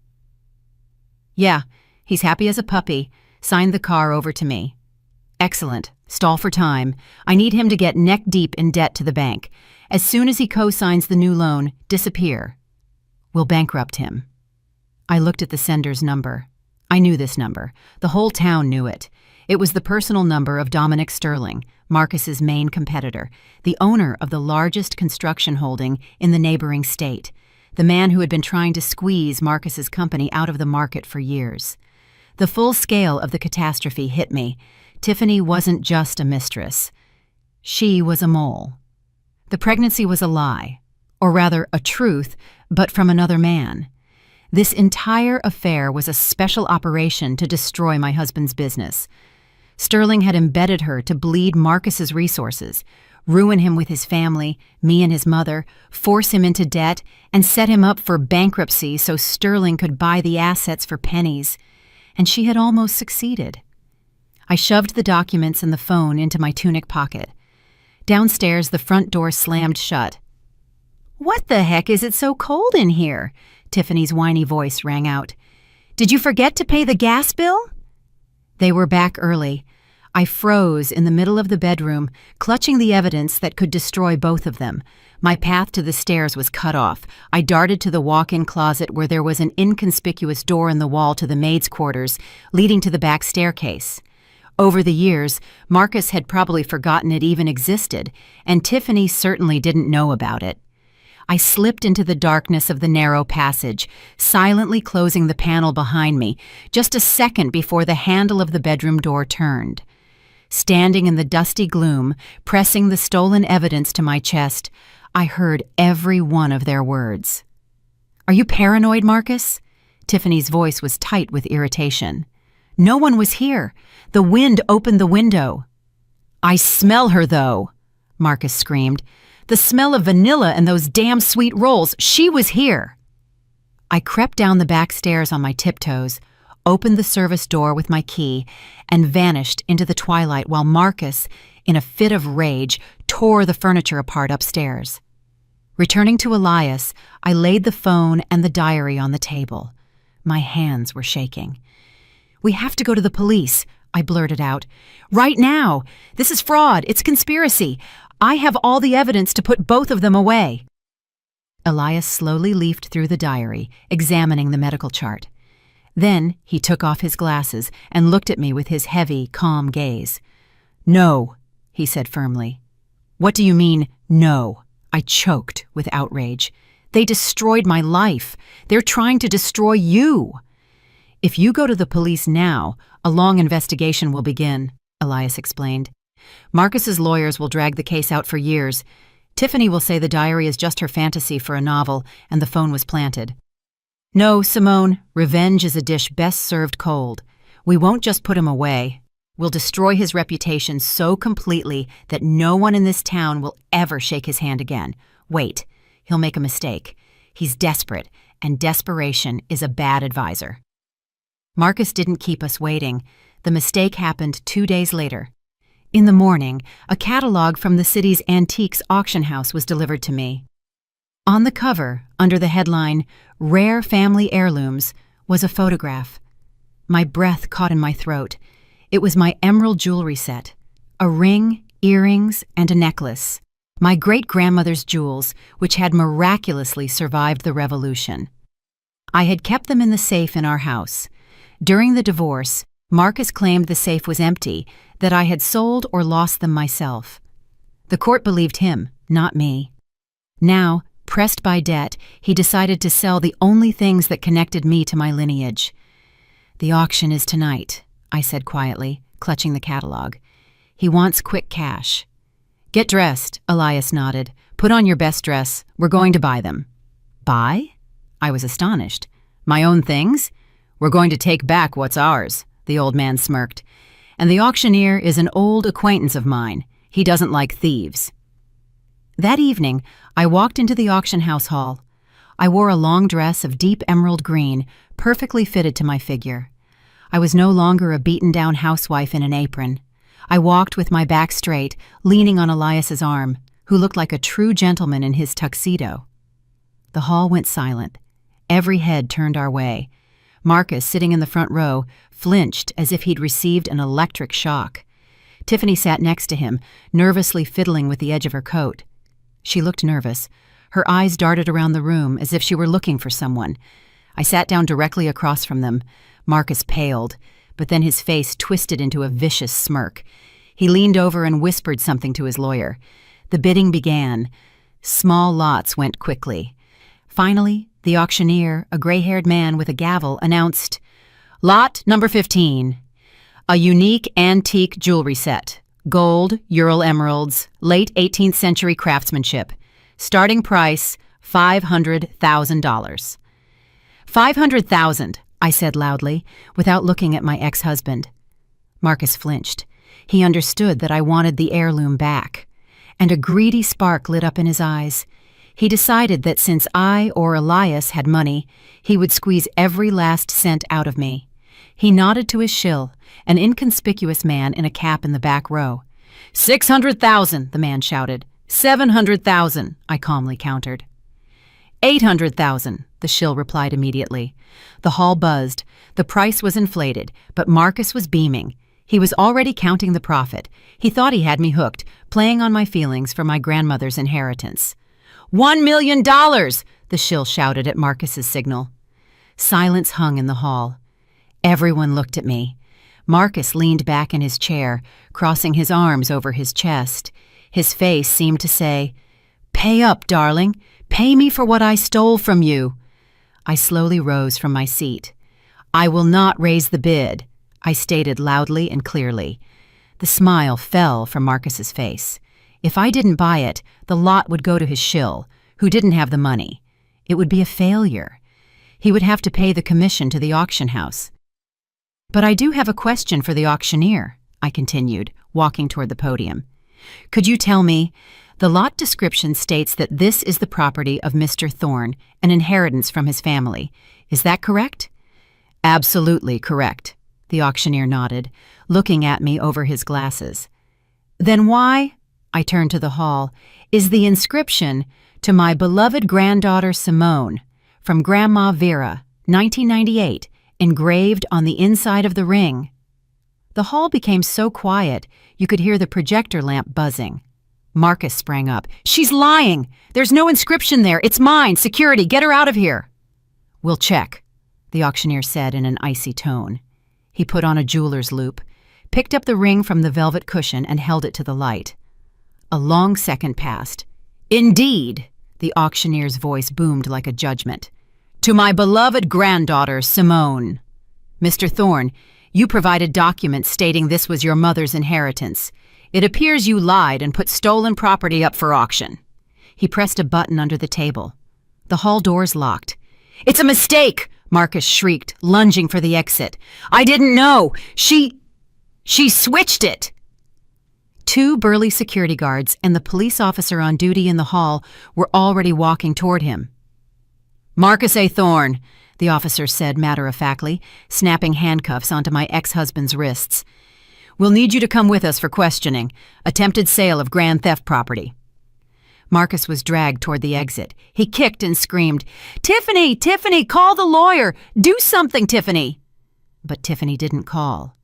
"Yeah, he's happy as a puppy. Signed the car over to me." "Excellent. Stall for time. I need him to get neck deep in debt to the bank. As soon as he co-signs the new loan, disappear. We'll bankrupt him." I looked at the sender's number. I knew this number. The whole town knew it. It was the personal number of Dominic Sterling, Marcus's main competitor, the owner of the largest construction holding in the neighboring state, the man who had been trying to squeeze Marcus's company out of the market for years. The full scale of the catastrophe hit me. Tiffany wasn't just a mistress. She was a mole. The pregnancy was a lie, or rather a truth, but from another man. This entire affair was a special operation to destroy my husband's business. Sterling had embedded her to bleed Marcus's resources, ruin him with his family, me and his mother, force him into debt, and set him up for bankruptcy so Sterling could buy the assets for pennies. And she had almost succeeded. I shoved the documents and the phone into my tunic pocket. Downstairs, the front door slammed shut. "What the heck is it so cold in here?" Tiffany's whiny voice rang out. "Did you forget to pay the gas bill?" They were back early. I froze in the middle of the bedroom, clutching the evidence that could destroy both of them. My path to the stairs was cut off. I darted to the walk-in closet where there was an inconspicuous door in the wall to the maid's quarters, leading to the back staircase. Over the years, Marcus had probably forgotten it even existed, and Tiffany certainly didn't know about it. I slipped into the darkness of the narrow passage, silently closing the panel behind me, just a second before the handle of the bedroom door turned. Standing in the dusty gloom, pressing the stolen evidence to my chest, I heard every one of their words. "Are you paranoid, Marcus?" Tiffany's voice was tight with irritation. "No one was here. The wind opened the window." "I smell her, though," Marcus screamed. "The smell of vanilla and those damn sweet rolls. She was here." I crept down the back stairs on my tiptoes, opened the service door with my key, and vanished into the twilight while Marcus, in a fit of rage, tore the furniture apart upstairs. Returning to Elias, I laid the phone and the diary on the table. My hands were shaking. "We have to go to the police," I blurted out. "Right now! This is fraud. It's conspiracy. I have all the evidence to put both of them away." Elias slowly leafed through the diary, examining the medical chart. Then he took off his glasses and looked at me with his heavy, calm gaze. "No," he said firmly. "What do you mean, no?" I choked with outrage. "They destroyed my life. They're trying to destroy you." "If you go to the police now, a long investigation will begin," Elias explained. "Marcus's lawyers will drag the case out for years. Tiffany will say the diary is just her fantasy for a novel and the phone was planted. No, Simone, revenge is a dish best served cold. We won't just put him away. We'll destroy his reputation so completely that no one in this town will ever shake his hand again. Wait, he'll make a mistake. He's desperate, and desperation is a bad advisor." Marcus didn't keep us waiting. The mistake happened 2 days later. In the morning, a catalog from the city's antiques auction house was delivered to me. On the cover, under the headline, "Rare Family Heirlooms," was a photograph. My breath caught in my throat. It was my emerald jewelry set, a ring, earrings, and a necklace. My great-grandmother's jewels, which had miraculously survived the revolution. I had kept them in the safe in our house. During the divorce, Marcus claimed the safe was empty, that I had sold or lost them myself. The court believed him, not me. Now, pressed by debt, he decided to sell the only things that connected me to my lineage. "The auction is tonight," I said quietly, clutching the catalog. "He wants quick cash." "Get dressed," Elias nodded. "Put on your best dress. We're going to buy them." "Buy?" I was astonished. My own things? We're going to take back what's ours, the old man smirked. And the auctioneer is an old acquaintance of mine. He doesn't like thieves. That evening, I walked into the auction house hall. I wore a long dress of deep emerald green, perfectly fitted to my figure. I was no longer a beaten-down housewife in an apron. I walked with my back straight, leaning on Elias's arm, who looked like a true gentleman in his tuxedo. The hall went silent. Every head turned our way. Marcus, sitting in the front row, flinched as if he'd received an electric shock. Tiffany sat next to him, nervously fiddling with the edge of her coat. She looked nervous. Her eyes darted around the room as if she were looking for someone. I sat down directly across from them. Marcus paled, but then his face twisted into a vicious smirk. He leaned over and whispered something to his lawyer. The bidding began. Small lots went quickly. Finally, the auctioneer, a gray-haired man with a gavel, announced, "Lot number 15. A unique antique jewelry set. Gold, Ural emeralds, late 18th century craftsmanship. Starting price, $500,000. $500,000, I said loudly, without looking at my ex-husband. Marcus flinched. He understood that I wanted the heirloom back, and a greedy spark lit up in his eyes. He decided that since I or Elias had money, he would squeeze every last cent out of me. He nodded to his shill, an inconspicuous man in a cap in the back row. $600,000, the man shouted. $700,000, I calmly countered. $800,000, the shill replied immediately. The hall buzzed. The price was inflated, but Marcus was beaming. He was already counting the profit. He thought he had me hooked, playing on my feelings for my grandmother's inheritance. $1 million, the shill shouted at Marcus's signal. Silence hung in the hall. Everyone looked at me. Marcus leaned back in his chair, crossing his arms over his chest. His face seemed to say, "Pay up, darling. Pay me for what I stole from you." I slowly rose from my seat. "I will not raise the bid," I stated loudly and clearly. The smile fell from Marcus's face. If I didn't buy it, the lot would go to his shill, who didn't have the money. It would be a failure. He would have to pay the commission to the auction house. "But I do have a question for the auctioneer," I continued, walking toward the podium. "Could you tell me, the lot description states that this is the property of Mr. Thorne, an inheritance from his family. Is that correct?" "Absolutely correct," the auctioneer nodded, looking at me over his glasses. "Then why," I turned to the hall, "is the inscription, 'To my beloved granddaughter Simone, from Grandma Vera, 1998, engraved on the inside of the ring?" The hall became so quiet you could hear the projector lamp buzzing. Marcus sprang up. "She's lying! There's no inscription there! It's mine! Security, get her out of here!" "We'll check," the auctioneer said in an icy tone. He put on a jeweler's loupe, picked up the ring from the velvet cushion and held it to the light. A long second passed. "Indeed," the auctioneer's voice boomed like a judgment. "To my beloved granddaughter, Simone. Mr. Thorne, you provided documents stating this was your mother's inheritance. It appears you lied and put stolen property up for auction." He pressed a button under the table. The hall doors locked. "It's a mistake!" Marcus shrieked, lunging for the exit. "I didn't know! She switched it!" Two burly security guards and the police officer on duty in the hall were already walking toward him. "Marcus A. Thorne," the officer said matter-of-factly, snapping handcuffs onto my ex-husband's wrists. "We'll need you to come with us for questioning. Attempted sale of grand theft property." Marcus was dragged toward the exit. He kicked and screamed, "Tiffany! Tiffany! Call the lawyer! Do something, Tiffany!" But Tiffany didn't call.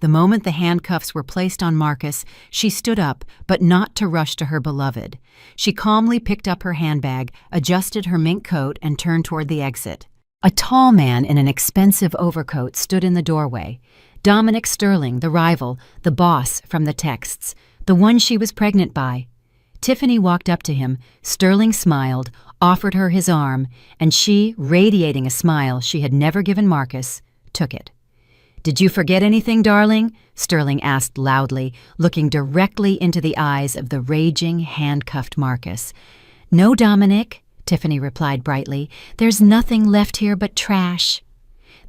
The moment the handcuffs were placed on Marcus, she stood up, but not to rush to her beloved. She calmly picked up her handbag, adjusted her mink coat, and turned toward the exit. A tall man in an expensive overcoat stood in the doorway. Dominic Sterling, the rival, the boss from the texts, the one she was pregnant by. Tiffany walked up to him. Sterling smiled, offered her his arm, and she, radiating a smile she had never given Marcus, took it. "Did you forget anything, darling?" Sterling asked loudly, looking directly into the eyes of the raging, handcuffed Marcus. "No, Dominic," Tiffany replied brightly. "There's nothing left here but trash."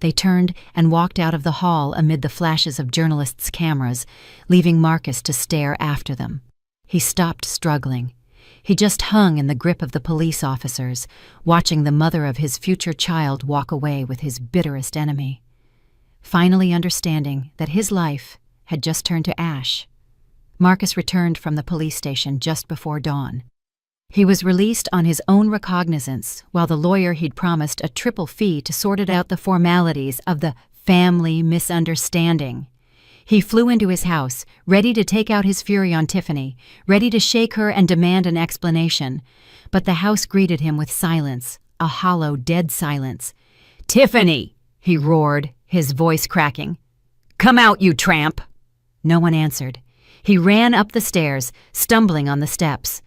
They turned and walked out of the hall amid the flashes of journalists' cameras, leaving Marcus to stare after them. He stopped struggling. He just hung in the grip of the police officers, watching the mother of his future child walk away with his bitterest enemy. Finally understanding that his life had just turned to ash, Marcus returned from the police station just before dawn. He was released on his own recognizance, while the lawyer he'd promised a triple fee to sort out the formalities of the family misunderstanding. He flew into his house, ready to take out his fury on Tiffany, ready to shake her and demand an explanation. But the house greeted him with silence, a hollow, dead silence. "Tiffany!" he roared, his voice cracking. "Come out, you tramp!" No one answered. He ran up the stairs, stumbling on the steps.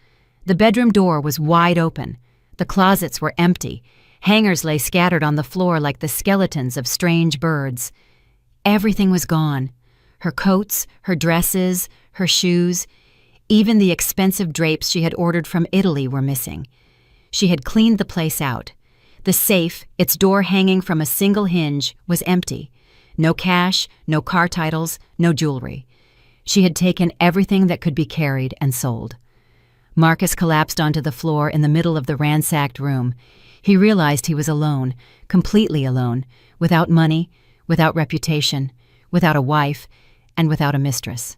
The bedroom door was wide open. The closets were empty. Hangers lay scattered on the floor like the skeletons of strange birds. Everything was gone. Her coats, her dresses, her shoes. Even the expensive drapes she had ordered from Italy were missing. She had cleaned the place out. The safe, its door hanging from a single hinge, was empty. No cash, no car titles, no jewelry. She had taken everything that could be carried and sold. Marcus collapsed onto the floor in the middle of the ransacked room. He realized he was alone, completely alone, without money, without reputation, without a wife, and without a mistress.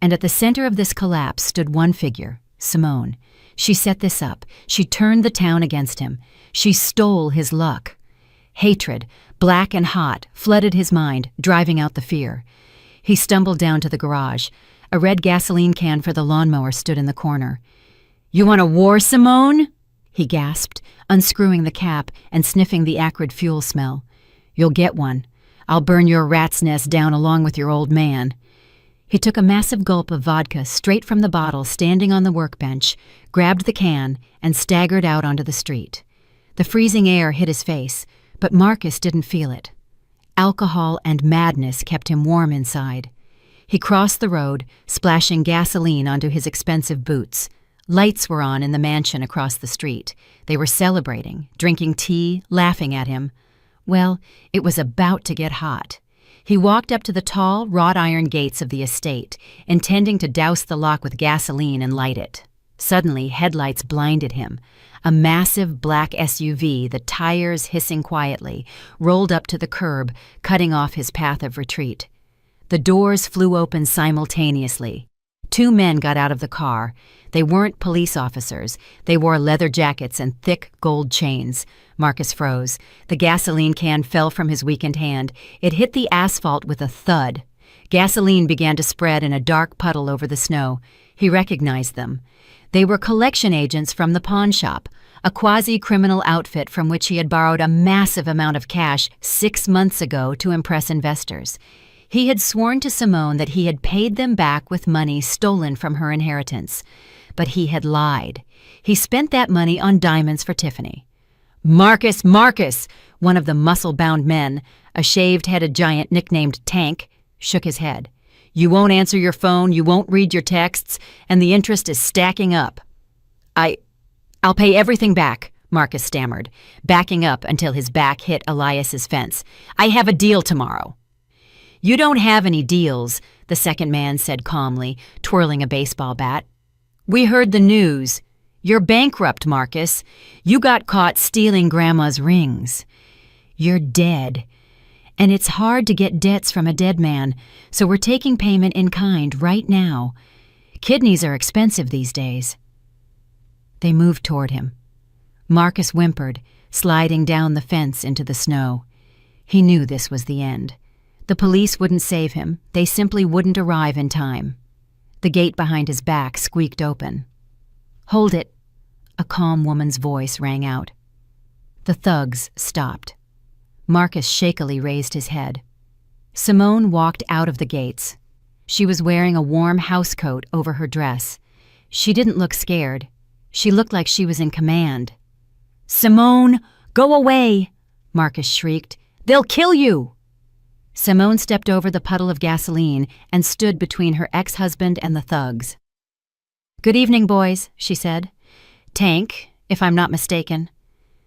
And at the center of this collapse stood one figure, Simone. She set this up. She turned the town against him. She stole his luck. Hatred, black and hot, flooded his mind, driving out the fear. He stumbled down to the garage. A red gasoline can for the lawnmower stood in the corner. "You want a war, Simone?" he gasped, unscrewing the cap and sniffing the acrid fuel smell. "You'll get one. I'll burn your rat's nest down along with your old man." He took a massive gulp of vodka straight from the bottle standing on the workbench, grabbed the can, and staggered out onto the street. The freezing air hit his face, but Marcus didn't feel it. Alcohol and madness kept him warm inside. He crossed the road, splashing gasoline onto his expensive boots. Lights were on in the mansion across the street. They were celebrating, drinking tea, laughing at him. Well, it was about to get hot. He walked up to the tall, wrought-iron gates of the estate, intending to douse the lock with gasoline and light it. Suddenly, headlights blinded him. A massive black SUV, the tires hissing quietly, rolled up to the curb, cutting off his path of retreat. The doors flew open simultaneously. Two men got out of the car. They weren't police officers. They wore leather jackets and thick gold chains. Marcus froze. The gasoline can fell from his weakened hand. It hit the asphalt with a thud. Gasoline began to spread in a dark puddle over the snow. He recognized them. They were collection agents from the pawn shop, a quasi-criminal outfit from which he had borrowed a massive amount of cash 6 months ago to impress investors. He had sworn to Simone that he had paid them back with money stolen from her inheritance. But he had lied. He spent that money on diamonds for Tiffany. "Marcus, Marcus!" One of the muscle-bound men, a shaved-headed giant nicknamed Tank, shook his head. "You won't answer your phone, you won't read your texts, and the interest is stacking up." I'll pay everything back," Marcus stammered, backing up until his back hit Elias's fence. "I have a deal tomorrow." "You don't have any deals," the second man said calmly, twirling a baseball bat. "We heard the news. You're bankrupt, Marcus. You got caught stealing Grandma's rings. You're dead. And it's hard to get debts from a dead man, so we're taking payment in kind right now. Kidneys are expensive these days." They moved toward him. Marcus whimpered, sliding down the fence into the snow. He knew this was the end. The police wouldn't save him. They simply wouldn't arrive in time. The gate behind his back squeaked open. "Hold it," a calm woman's voice rang out. The thugs stopped. Marcus shakily raised his head. Simone walked out of the gates. She was wearing a warm housecoat over her dress. She didn't look scared. She looked like she was in command. "Simone, go away!" Marcus shrieked. "They'll kill you!" Simone stepped over the puddle of gasoline and stood between her ex-husband and the thugs. "Good evening, boys," she said. "Tank, if I'm not mistaken."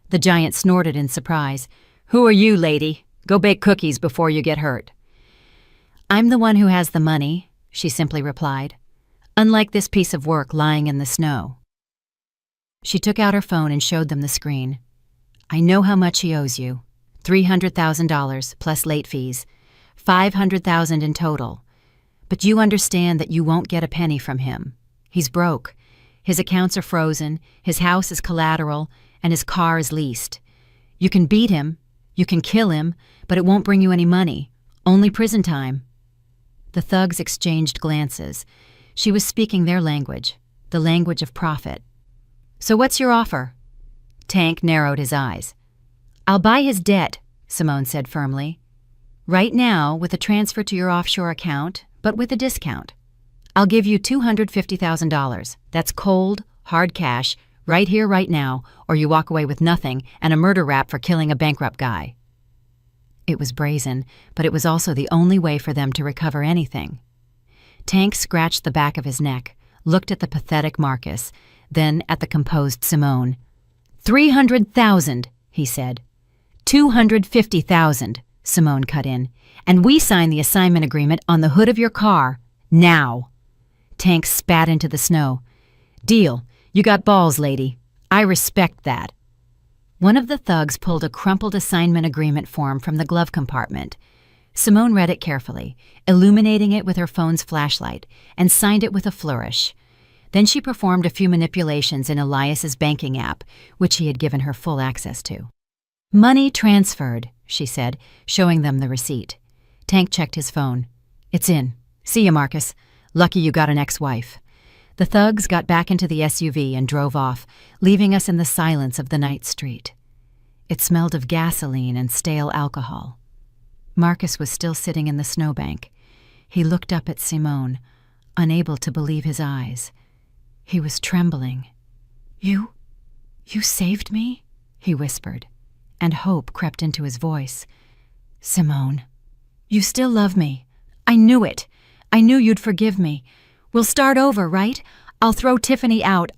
The giant snorted in surprise. "Who are you, lady? Go bake cookies before you get hurt." "I'm the one who has the money," she simply replied, "unlike this piece of work lying in the snow." She took out her phone and showed them the screen. "I know how much he owes you. $300,000 plus late fees. $500,000 in total. But you understand that you won't get a penny from him. He's broke. His accounts are frozen, his house is collateral, and his car is leased. You can beat him, you can kill him, but it won't bring you any money. Only prison time." The thugs exchanged glances. She was speaking their language, the language of profit. "So what's your offer?" Tank narrowed his eyes. "I'll buy his debt," Simone said firmly. "Right now, with a transfer to your offshore account, but with a discount. I'll give you $250,000. That's cold, hard cash, right here, right now, or you walk away with nothing and a murder rap for killing a bankrupt guy." It was brazen, but it was also the only way for them to recover anything. Tank scratched the back of his neck, looked at the pathetic Marcus, then at the composed Simone. $300,000, he said. $250,000, Simone cut in. "And we sign the assignment agreement on the hood of your car, now." Tank spat into the snow. "Deal. You got balls, lady. I respect that." One of the thugs pulled a crumpled assignment agreement form from the glove compartment. Simone read it carefully, illuminating it with her phone's flashlight, and signed it with a flourish. Then she performed a few manipulations in Elias's banking app, which he had given her full access to. "Money transferred," she said, showing them the receipt. Tank checked his phone. "It's in. See you, Marcus. Lucky you got an ex-wife." The thugs got back into the SUV and drove off, leaving us in the silence of the night street. It smelled of gasoline and stale alcohol. Marcus was still sitting in the snowbank. He looked up at Simone, unable to believe his eyes. He was trembling. You saved me?" he whispered, and hope crept into his voice. "Simone, you still love me. I knew it. I knew you'd forgive me. We'll start over, right? I'll throw Tiffany out.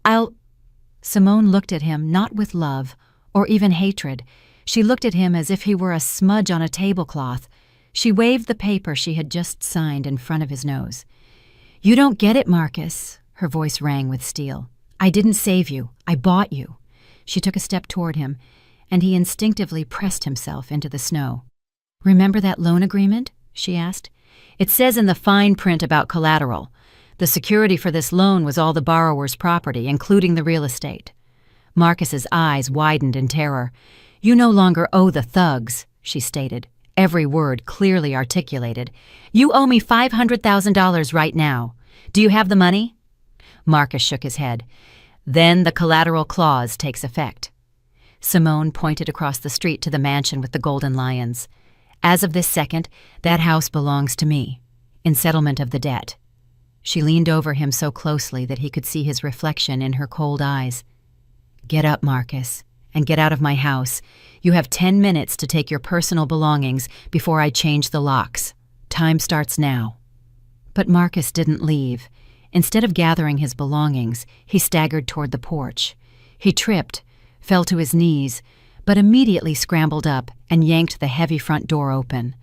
Simone looked at him not with love or even hatred. She looked at him as if he were a smudge on a tablecloth. She waved the paper she had just signed in front of his nose. "You don't get it, Marcus." Her voice rang with steel. "I didn't save you. I bought you." She took a step toward him, and he instinctively pressed himself into the snow. "Remember that loan agreement?" she asked. "It says in the fine print about collateral. The security for this loan was all the borrower's property, including the real estate." Marcus's eyes widened in terror. "You no longer owe the thugs," she stated, every word clearly articulated. "You owe me $500,000 right now. Do you have the money?" Marcus shook his head. "Then the collateral clause takes effect." Simone pointed across the street to the mansion with the golden lions. "As of this second, that house belongs to me, in settlement of the debt." She leaned over him so closely that he could see his reflection in her cold eyes. "Get up, Marcus, and get out of my house. You have 10 minutes to take your personal belongings before I change the locks. Time starts now." But Marcus didn't leave. Instead of gathering his belongings, he staggered toward the porch. He tripped, fell to his knees, but immediately scrambled up and yanked the heavy front door open.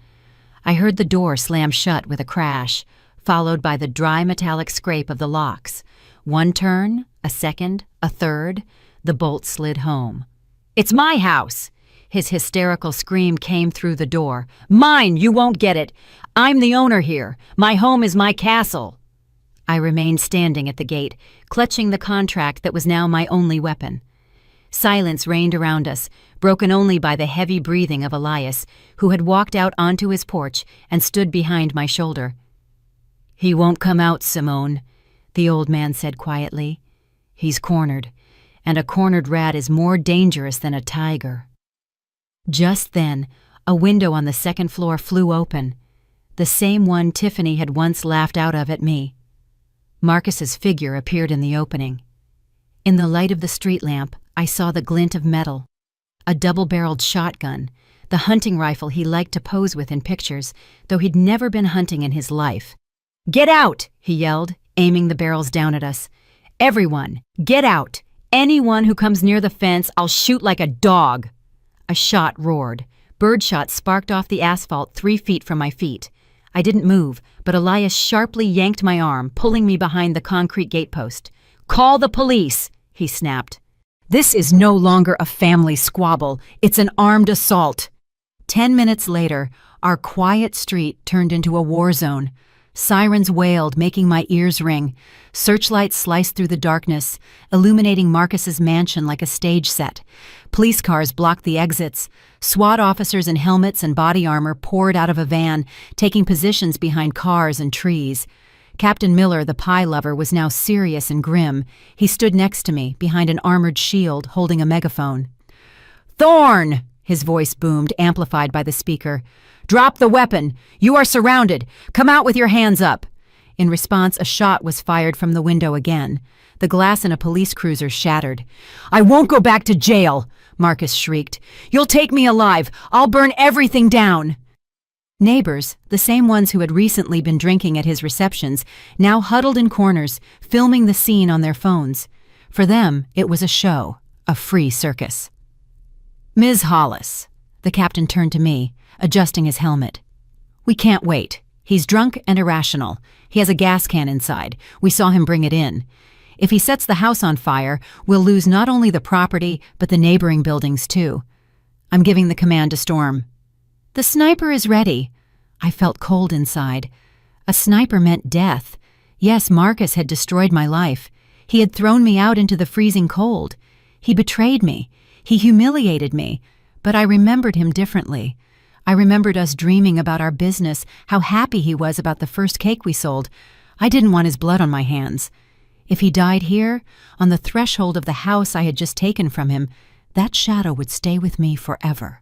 I heard the door slam shut with a crash, followed by the dry metallic scrape of the locks. One turn, a second, a third, the bolt slid home. "It's my house!" His hysterical scream came through the door. "Mine! You won't get it! I'm the owner here! My home is my castle!" I remained standing at the gate, clutching the contract that was now my only weapon. Silence reigned around us, broken only by the heavy breathing of Elias, who had walked out onto his porch and stood behind my shoulder. "He won't come out, Simone," the old man said quietly. "He's cornered, and a cornered rat is more dangerous than a tiger." Just then, a window on the second floor flew open, the same one Tiffany had once laughed out of at me. Marcus's figure appeared in the opening. In the light of the street lamp, I saw the glint of metal. A double-barreled shotgun, the hunting rifle he liked to pose with in pictures, though he'd never been hunting in his life. "Get out!" he yelled, aiming the barrels down at us. "Everyone, get out! Anyone who comes near the fence, I'll shoot like a dog." A shot roared. Birdshot sparked off the asphalt 3 feet from my feet. I didn't move, but Elias sharply yanked my arm, pulling me behind the concrete gatepost. "Call the police," he snapped. "This is no longer a family squabble. It's an armed assault." 10 minutes later, our quiet street turned into a war zone. Sirens wailed, making my ears ring. Searchlights sliced through the darkness, illuminating Marcus's mansion like a stage set. Police cars blocked the exits. SWAT officers in helmets and body armor poured out of a van, taking positions behind cars and trees. Captain Miller, the pie lover, was now serious and grim. He stood next to me, behind an armored shield, holding a megaphone. "Thorne!" his voice boomed, amplified by the speaker. "Drop the weapon! You are surrounded! Come out with your hands up!" In response, a shot was fired from the window again. The glass in a police cruiser shattered. "I won't go back to jail!" Marcus shrieked. "You'll take me alive! I'll burn everything down!" Neighbors, the same ones who had recently been drinking at his receptions, now huddled in corners, filming the scene on their phones. For them, it was a show, a free circus. "Ms. Hollis," the captain turned to me, adjusting his helmet. "We can't wait. He's drunk and irrational. He has a gas can inside. We saw him bring it in. If he sets the house on fire, we'll lose not only the property, but the neighboring buildings too. I'm giving the command to storm." "The sniper is ready." I felt cold inside. A sniper meant death. Yes, Marcus had destroyed my life. He had thrown me out into the freezing cold. He betrayed me. He humiliated me. But I remembered him differently. I remembered us dreaming about our business, how happy he was about the first cake we sold. I didn't want his blood on my hands. If he died here, on the threshold of the house I had just taken from him, that shadow would stay with me forever.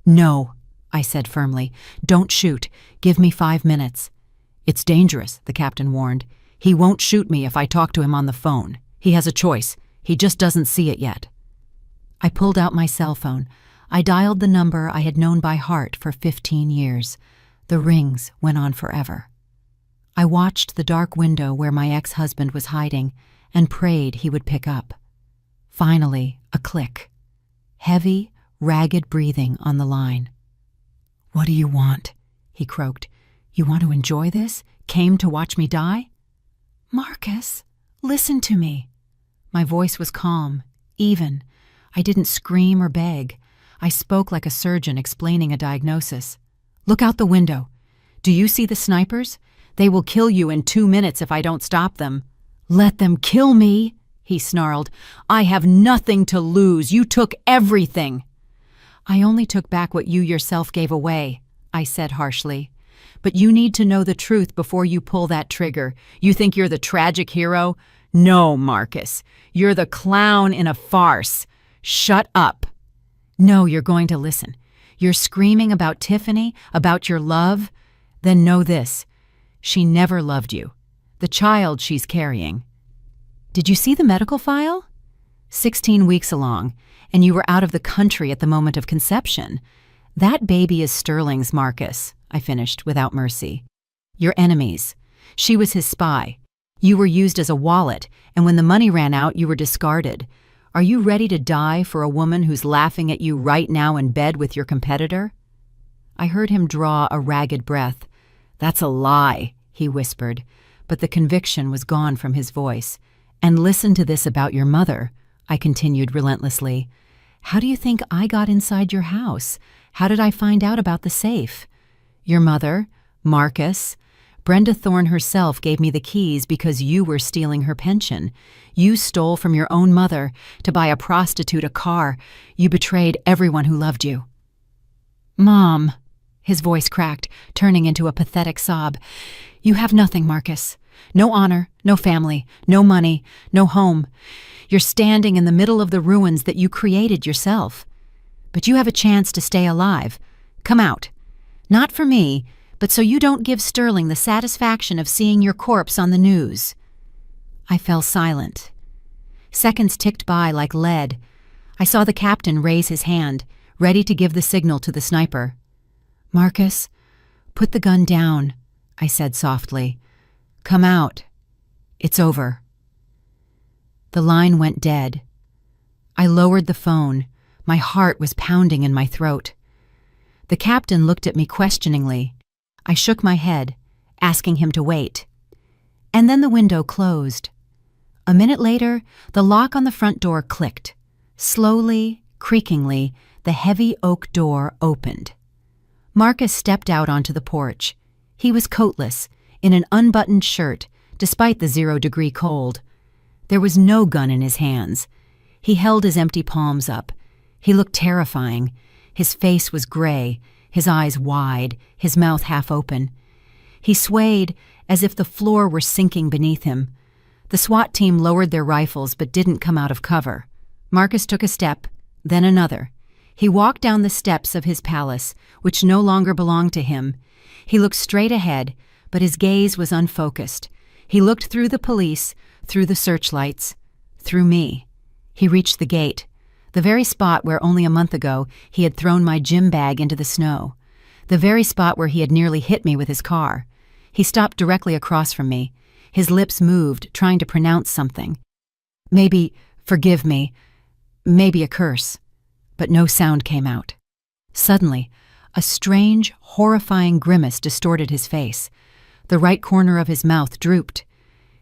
"No," I said firmly. "Don't shoot. Give me 5 minutes." "It's dangerous," the captain warned. "He won't shoot me if I talk to him on the phone. He has a choice. He just doesn't see it yet." I pulled out my cell phone. I dialed the number I had known by heart for 15 years. The rings went on forever. I watched the dark window where my ex-husband was hiding and prayed he would pick up. Finally, a click. Heavy, ragged breathing on the line. "What do you want?" he croaked. "You want to enjoy this? Came to watch me die?" "Marcus, listen to me." My voice was calm, even. I didn't scream or beg. I spoke like a surgeon explaining a diagnosis. "Look out the window. Do you see the snipers? They will kill you in 2 minutes if I don't stop them." "Let them kill me," he snarled. "I have nothing to lose. You took everything." "I only took back what you yourself gave away," I said harshly. "But you need to know the truth before you pull that trigger. You think you're the tragic hero? No, Marcus. You're the clown in a farce. Shut up." "No, you're going to listen. You're screaming about Tiffany, about your love. Then know this. She never loved you. The child she's carrying." "Did you see the medical file?" 16 weeks along, and you were out of the country at the moment of conception. "That baby is Sterling's, Marcus," I finished without mercy. "Your enemies. She was his spy. You were used as a wallet, and when the money ran out, you were discarded. Are you ready to die for a woman who's laughing at you right now in bed with your competitor?" I heard him draw a ragged breath. "That's a lie," he whispered, but the conviction was gone from his voice. "And listen to this about your mother," I continued relentlessly. "How do you think I got inside your house? How did I find out about the safe? Your mother, Marcus, Brenda Thorne herself gave me the keys because you were stealing her pension. You stole from your own mother to buy a prostitute a car. You betrayed everyone who loved you." "Mom," his voice cracked, turning into a pathetic sob. "You have nothing, Marcus. No honor, no family, no money, no home. You're standing in the middle of the ruins that you created yourself. But you have a chance to stay alive. Come out. Not for me, but so you don't give Sterling the satisfaction of seeing your corpse on the news." I fell silent. Seconds ticked by like lead. I saw the captain raise his hand, ready to give the signal to the sniper. "Marcus, put the gun down," I said softly. "Come out. It's over." The line went dead. I lowered the phone. My heart was pounding in my throat. The captain looked at me questioningly. I shook my head, asking him to wait. And then the window closed. A minute later, the lock on the front door clicked. Slowly, creakingly, the heavy oak door opened. Marcus stepped out onto the porch. He was coatless, in an unbuttoned shirt, despite the 0-degree cold. There was no gun in his hands. He held his empty palms up. He looked terrifying. His face was gray, his eyes wide, his mouth half open. He swayed as if the floor were sinking beneath him. The SWAT team lowered their rifles but didn't come out of cover. Marcus took a step, then another. He walked down the steps of his palace, which no longer belonged to him. He looked straight ahead, but his gaze was unfocused. He looked through the police, through the searchlights, through me. He reached the gate, the very spot where only a month ago he had thrown my gym bag into the snow, the very spot where he had nearly hit me with his car. He stopped directly across from me. His lips moved, trying to pronounce something. Maybe, forgive me, maybe a curse. But no sound came out. Suddenly, a strange, horrifying grimace distorted his face. The right corner of his mouth drooped.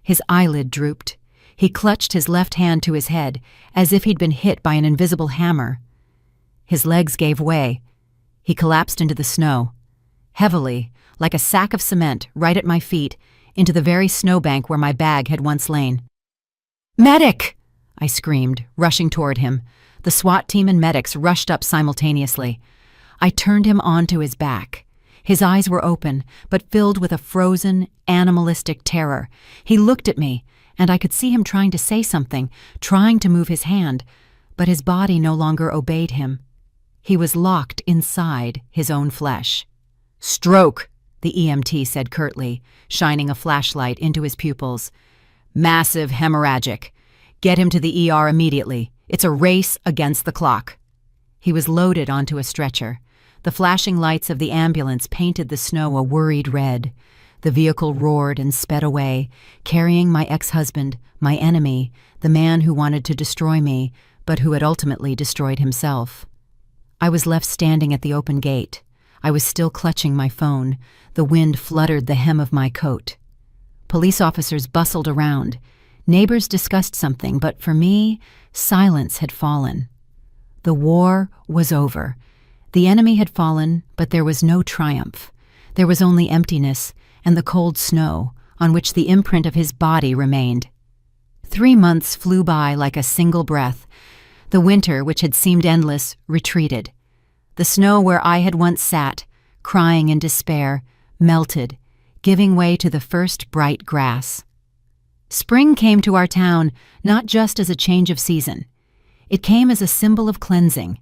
His eyelid drooped. He clutched his left hand to his head, as if he'd been hit by an invisible hammer. His legs gave way. He collapsed into the snow. Heavily, like a sack of cement, right at my feet, into the very snowbank where my bag had once lain. "Medic!" I screamed, rushing toward him. The SWAT team and medics rushed up simultaneously. I turned him onto his back. His eyes were open, but filled with a frozen, animalistic terror. He looked at me, and I could see him trying to say something, trying to move his hand, but his body no longer obeyed him. He was locked inside his own flesh. "Stroke," the EMT said curtly, shining a flashlight into his pupils. "Massive hemorrhagic. Get him to the ER immediately. It's a race against the clock." He was loaded onto a stretcher. The flashing lights of the ambulance painted the snow a worried red. The vehicle roared and sped away, carrying my ex-husband, my enemy, the man who wanted to destroy me, but who had ultimately destroyed himself. I was left standing at the open gate. I was still clutching my phone. The wind fluttered the hem of my coat. Police officers bustled around. Neighbors discussed something, but for me, silence had fallen. The war was over. The enemy had fallen, but there was no triumph. There was only emptiness and the cold snow on which the imprint of his body remained. 3 months flew by like a single breath. The winter, which had seemed endless, retreated. The snow where I had once sat, crying in despair, melted, giving way to the first bright grass. Spring came to our town not just as a change of season. It came as a symbol of cleansing.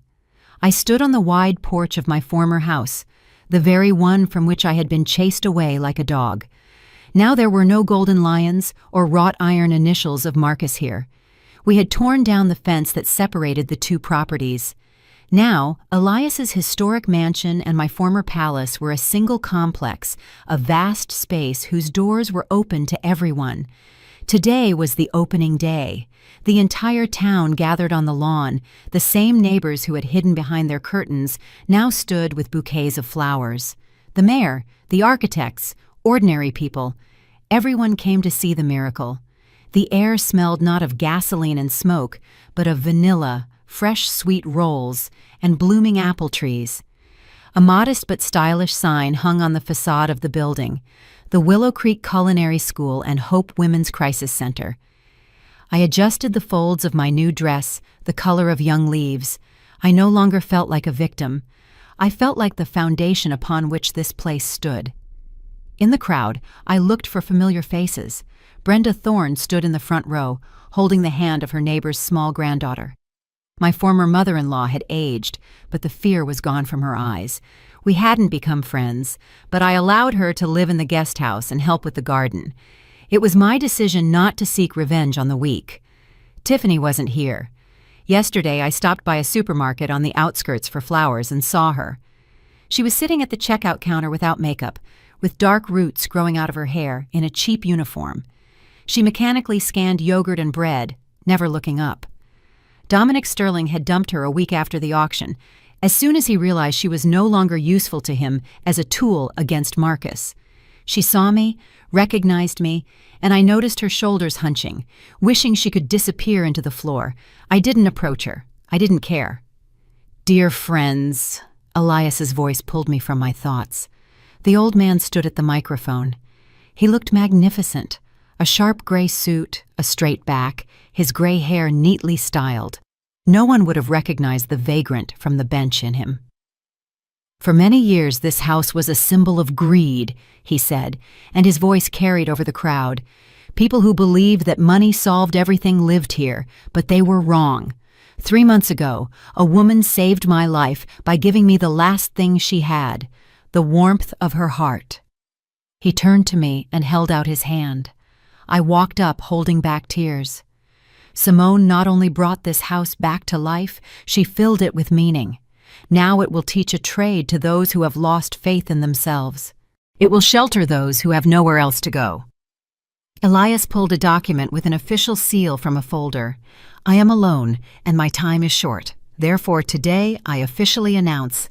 I stood on the wide porch of my former house, the very one from which I had been chased away like a dog. Now there were no golden lions or wrought iron initials of Marcus here. We had torn down the fence that separated the two properties. Now, Elias's historic mansion and my former palace were a single complex, a vast space whose doors were open to everyone. Today was the opening day. The entire town gathered on the lawn. The same neighbors who had hidden behind their curtains now stood with bouquets of flowers. The mayor, the architects, ordinary people. Everyone came to see the miracle. The air smelled not of gasoline and smoke, but of vanilla, fresh sweet rolls, and blooming apple trees. A modest but stylish sign hung on the facade of the building, the Willow Creek Culinary School and Hope Women's Crisis Center. I adjusted the folds of my new dress, the color of young leaves. I no longer felt like a victim. I felt like the foundation upon which this place stood. In the crowd, I looked for familiar faces. Brenda Thorne stood in the front row, holding the hand of her neighbor's small granddaughter. My former mother-in-law had aged, but the fear was gone from her eyes. We hadn't become friends, but I allowed her to live in the guest house and help with the garden. It was my decision not to seek revenge on the weak. Tiffany wasn't here. Yesterday, I stopped by a supermarket on the outskirts for flowers and saw her. She was sitting at the checkout counter without makeup, with dark roots growing out of her hair, in a cheap uniform. She mechanically scanned yogurt and bread, never looking up. Dominic Sterling had dumped her a week after the auction, as soon as he realized she was no longer useful to him as a tool against Marcus. She saw me, recognized me, and I noticed her shoulders hunching, wishing she could disappear into the floor. I didn't approach her. I didn't care. "Dear friends," Elias's voice pulled me from my thoughts. The old man stood at the microphone. He looked magnificent, a sharp gray suit, a straight back, his gray hair neatly styled. No one would have recognized the vagrant from the bench in him. "For many years this house was a symbol of greed," he said, and his voice carried over the crowd. "People who believed that money solved everything lived here, but they were wrong. 3 months ago, a woman saved my life by giving me the last thing she had, the warmth of her heart." He turned to me and held out his hand. I walked up, holding back tears. Simone not only brought this house back to life, she filled it with meaning. Now it will teach a trade to those who have lost faith in themselves. It will shelter those who have nowhere else to go. Elias pulled a document with an official seal from a folder. "I am alone, and my time is short. Therefore, today I officially announce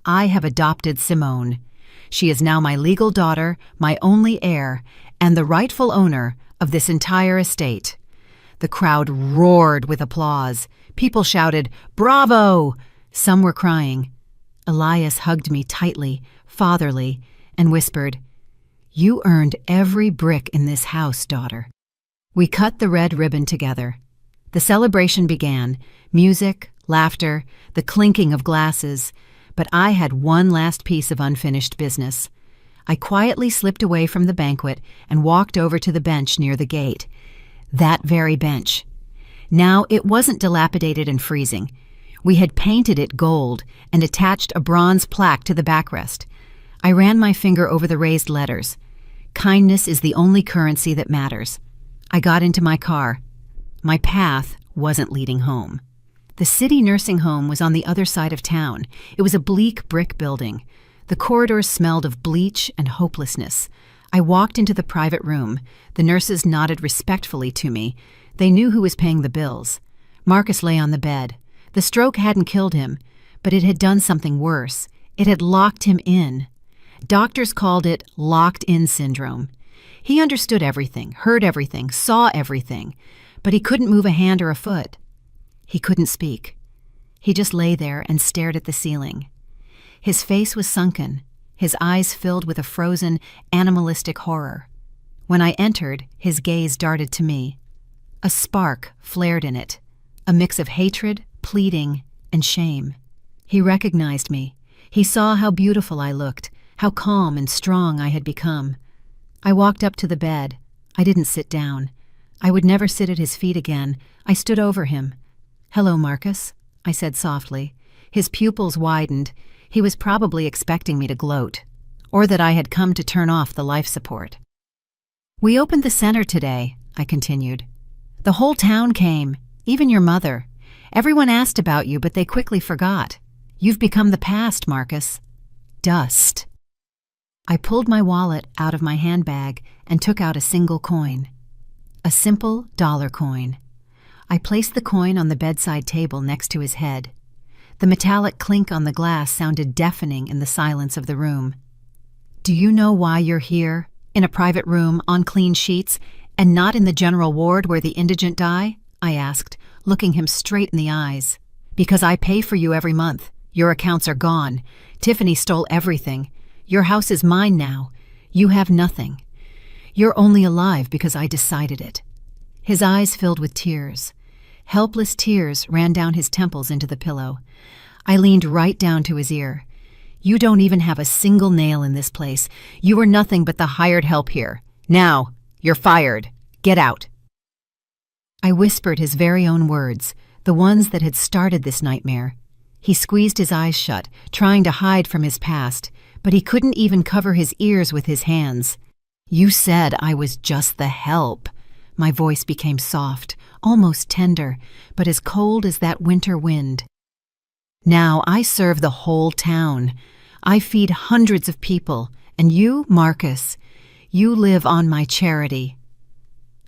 I have adopted Simone. She is now my legal daughter, my only heir, and the rightful owner of this entire estate." The crowd roared with applause. People shouted, "Bravo!" Some were crying. Elias hugged me tightly, fatherly, and whispered, "You earned every brick in this house, daughter." We cut the red ribbon together. The celebration began, music, laughter, the clinking of glasses, but I had one last piece of unfinished business. I quietly slipped away from the banquet and walked over to the bench near the gate. That very bench. Now it wasn't dilapidated and freezing. We had painted it gold and attached a bronze plaque to the backrest. I ran my finger over the raised letters. Kindness is the only currency that matters. I got into my car. My path wasn't leading home. The city nursing home was on the other side of town. It was a bleak brick building. The corridors smelled of bleach and hopelessness. I walked into the private room. The nurses nodded respectfully to me. They knew who was paying the bills. Marcus lay on the bed. The stroke hadn't killed him, but it had done something worse. It had locked him in. Doctors called it locked-in syndrome. He understood everything, heard everything, saw everything, but he couldn't move a hand or a foot. He couldn't speak. He just lay there and stared at the ceiling. His face was sunken, his eyes filled with a frozen, animalistic horror. When I entered, his gaze darted to me. A spark flared in it, a mix of hatred, pleading, and shame. He recognized me. He saw how beautiful I looked, how calm and strong I had become. I walked up to the bed. I didn't sit down. I would never sit at his feet again. I stood over him. "Hello, Marcus," I said softly. His pupils widened. He was probably expecting me to gloat, or that I had come to turn off the life support. "We opened the center today," I continued. "The whole town came, even your mother. Everyone asked about you, but they quickly forgot. You've become the past, Marcus. Dust." I pulled my wallet out of my handbag and took out a single coin. A simple dollar coin. I placed the coin on the bedside table next to his head. The metallic clink on the glass sounded deafening in the silence of the room. "Do you know why you're here, in a private room, on clean sheets, and not in the general ward where the indigent die?" I asked, looking him straight in the eyes. "Because I pay for you every month. Your accounts are gone. Tiffany stole everything. Your house is mine now. You have nothing. You're only alive because I decided it." His eyes filled with tears. Helpless tears ran down his temples into the pillow. I leaned right down to his ear. "You don't even have a single nail in this place. You are nothing but the hired help here. Now, you're fired. Get out." I whispered his very own words, the ones that had started this nightmare. He squeezed his eyes shut, trying to hide from his past, but he couldn't even cover his ears with his hands. "You said I was just the help." My voice became soft, almost tender, but as cold as that winter wind. "Now I serve the whole town. I feed hundreds of people, and you, Marcus, you live on my charity."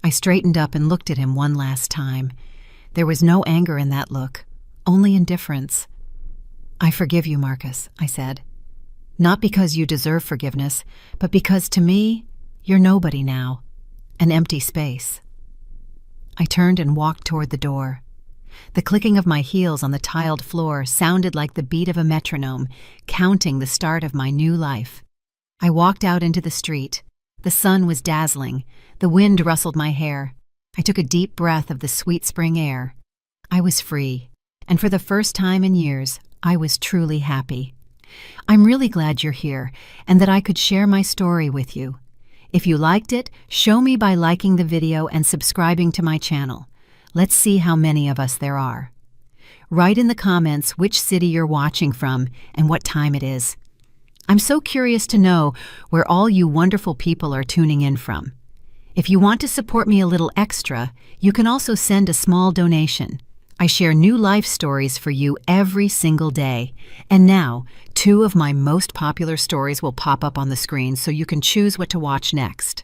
I straightened up and looked at him one last time. There was no anger in that look, only indifference. "I forgive you, Marcus," I said. "Not because you deserve forgiveness, but because to me, you're nobody now, an empty space." I turned and walked toward the door. The clicking of my heels on the tiled floor sounded like the beat of a metronome, counting the start of my new life. I walked out into the street. The sun was dazzling. The wind rustled my hair. I took a deep breath of the sweet spring air. I was free, and for the first time in years, I was truly happy. I'm really glad you're here and that I could share my story with you. If you liked it, show me by liking the video and subscribing to my channel. Let's see how many of us there are. Write in the comments which city you're watching from and what time it is. I'm so curious to know where all you wonderful people are tuning in from. If you want to support me a little extra, you can also send a small donation. I share new life stories for you every single day. And now, 2 of my most popular stories will pop up on the screen so you can choose what to watch next.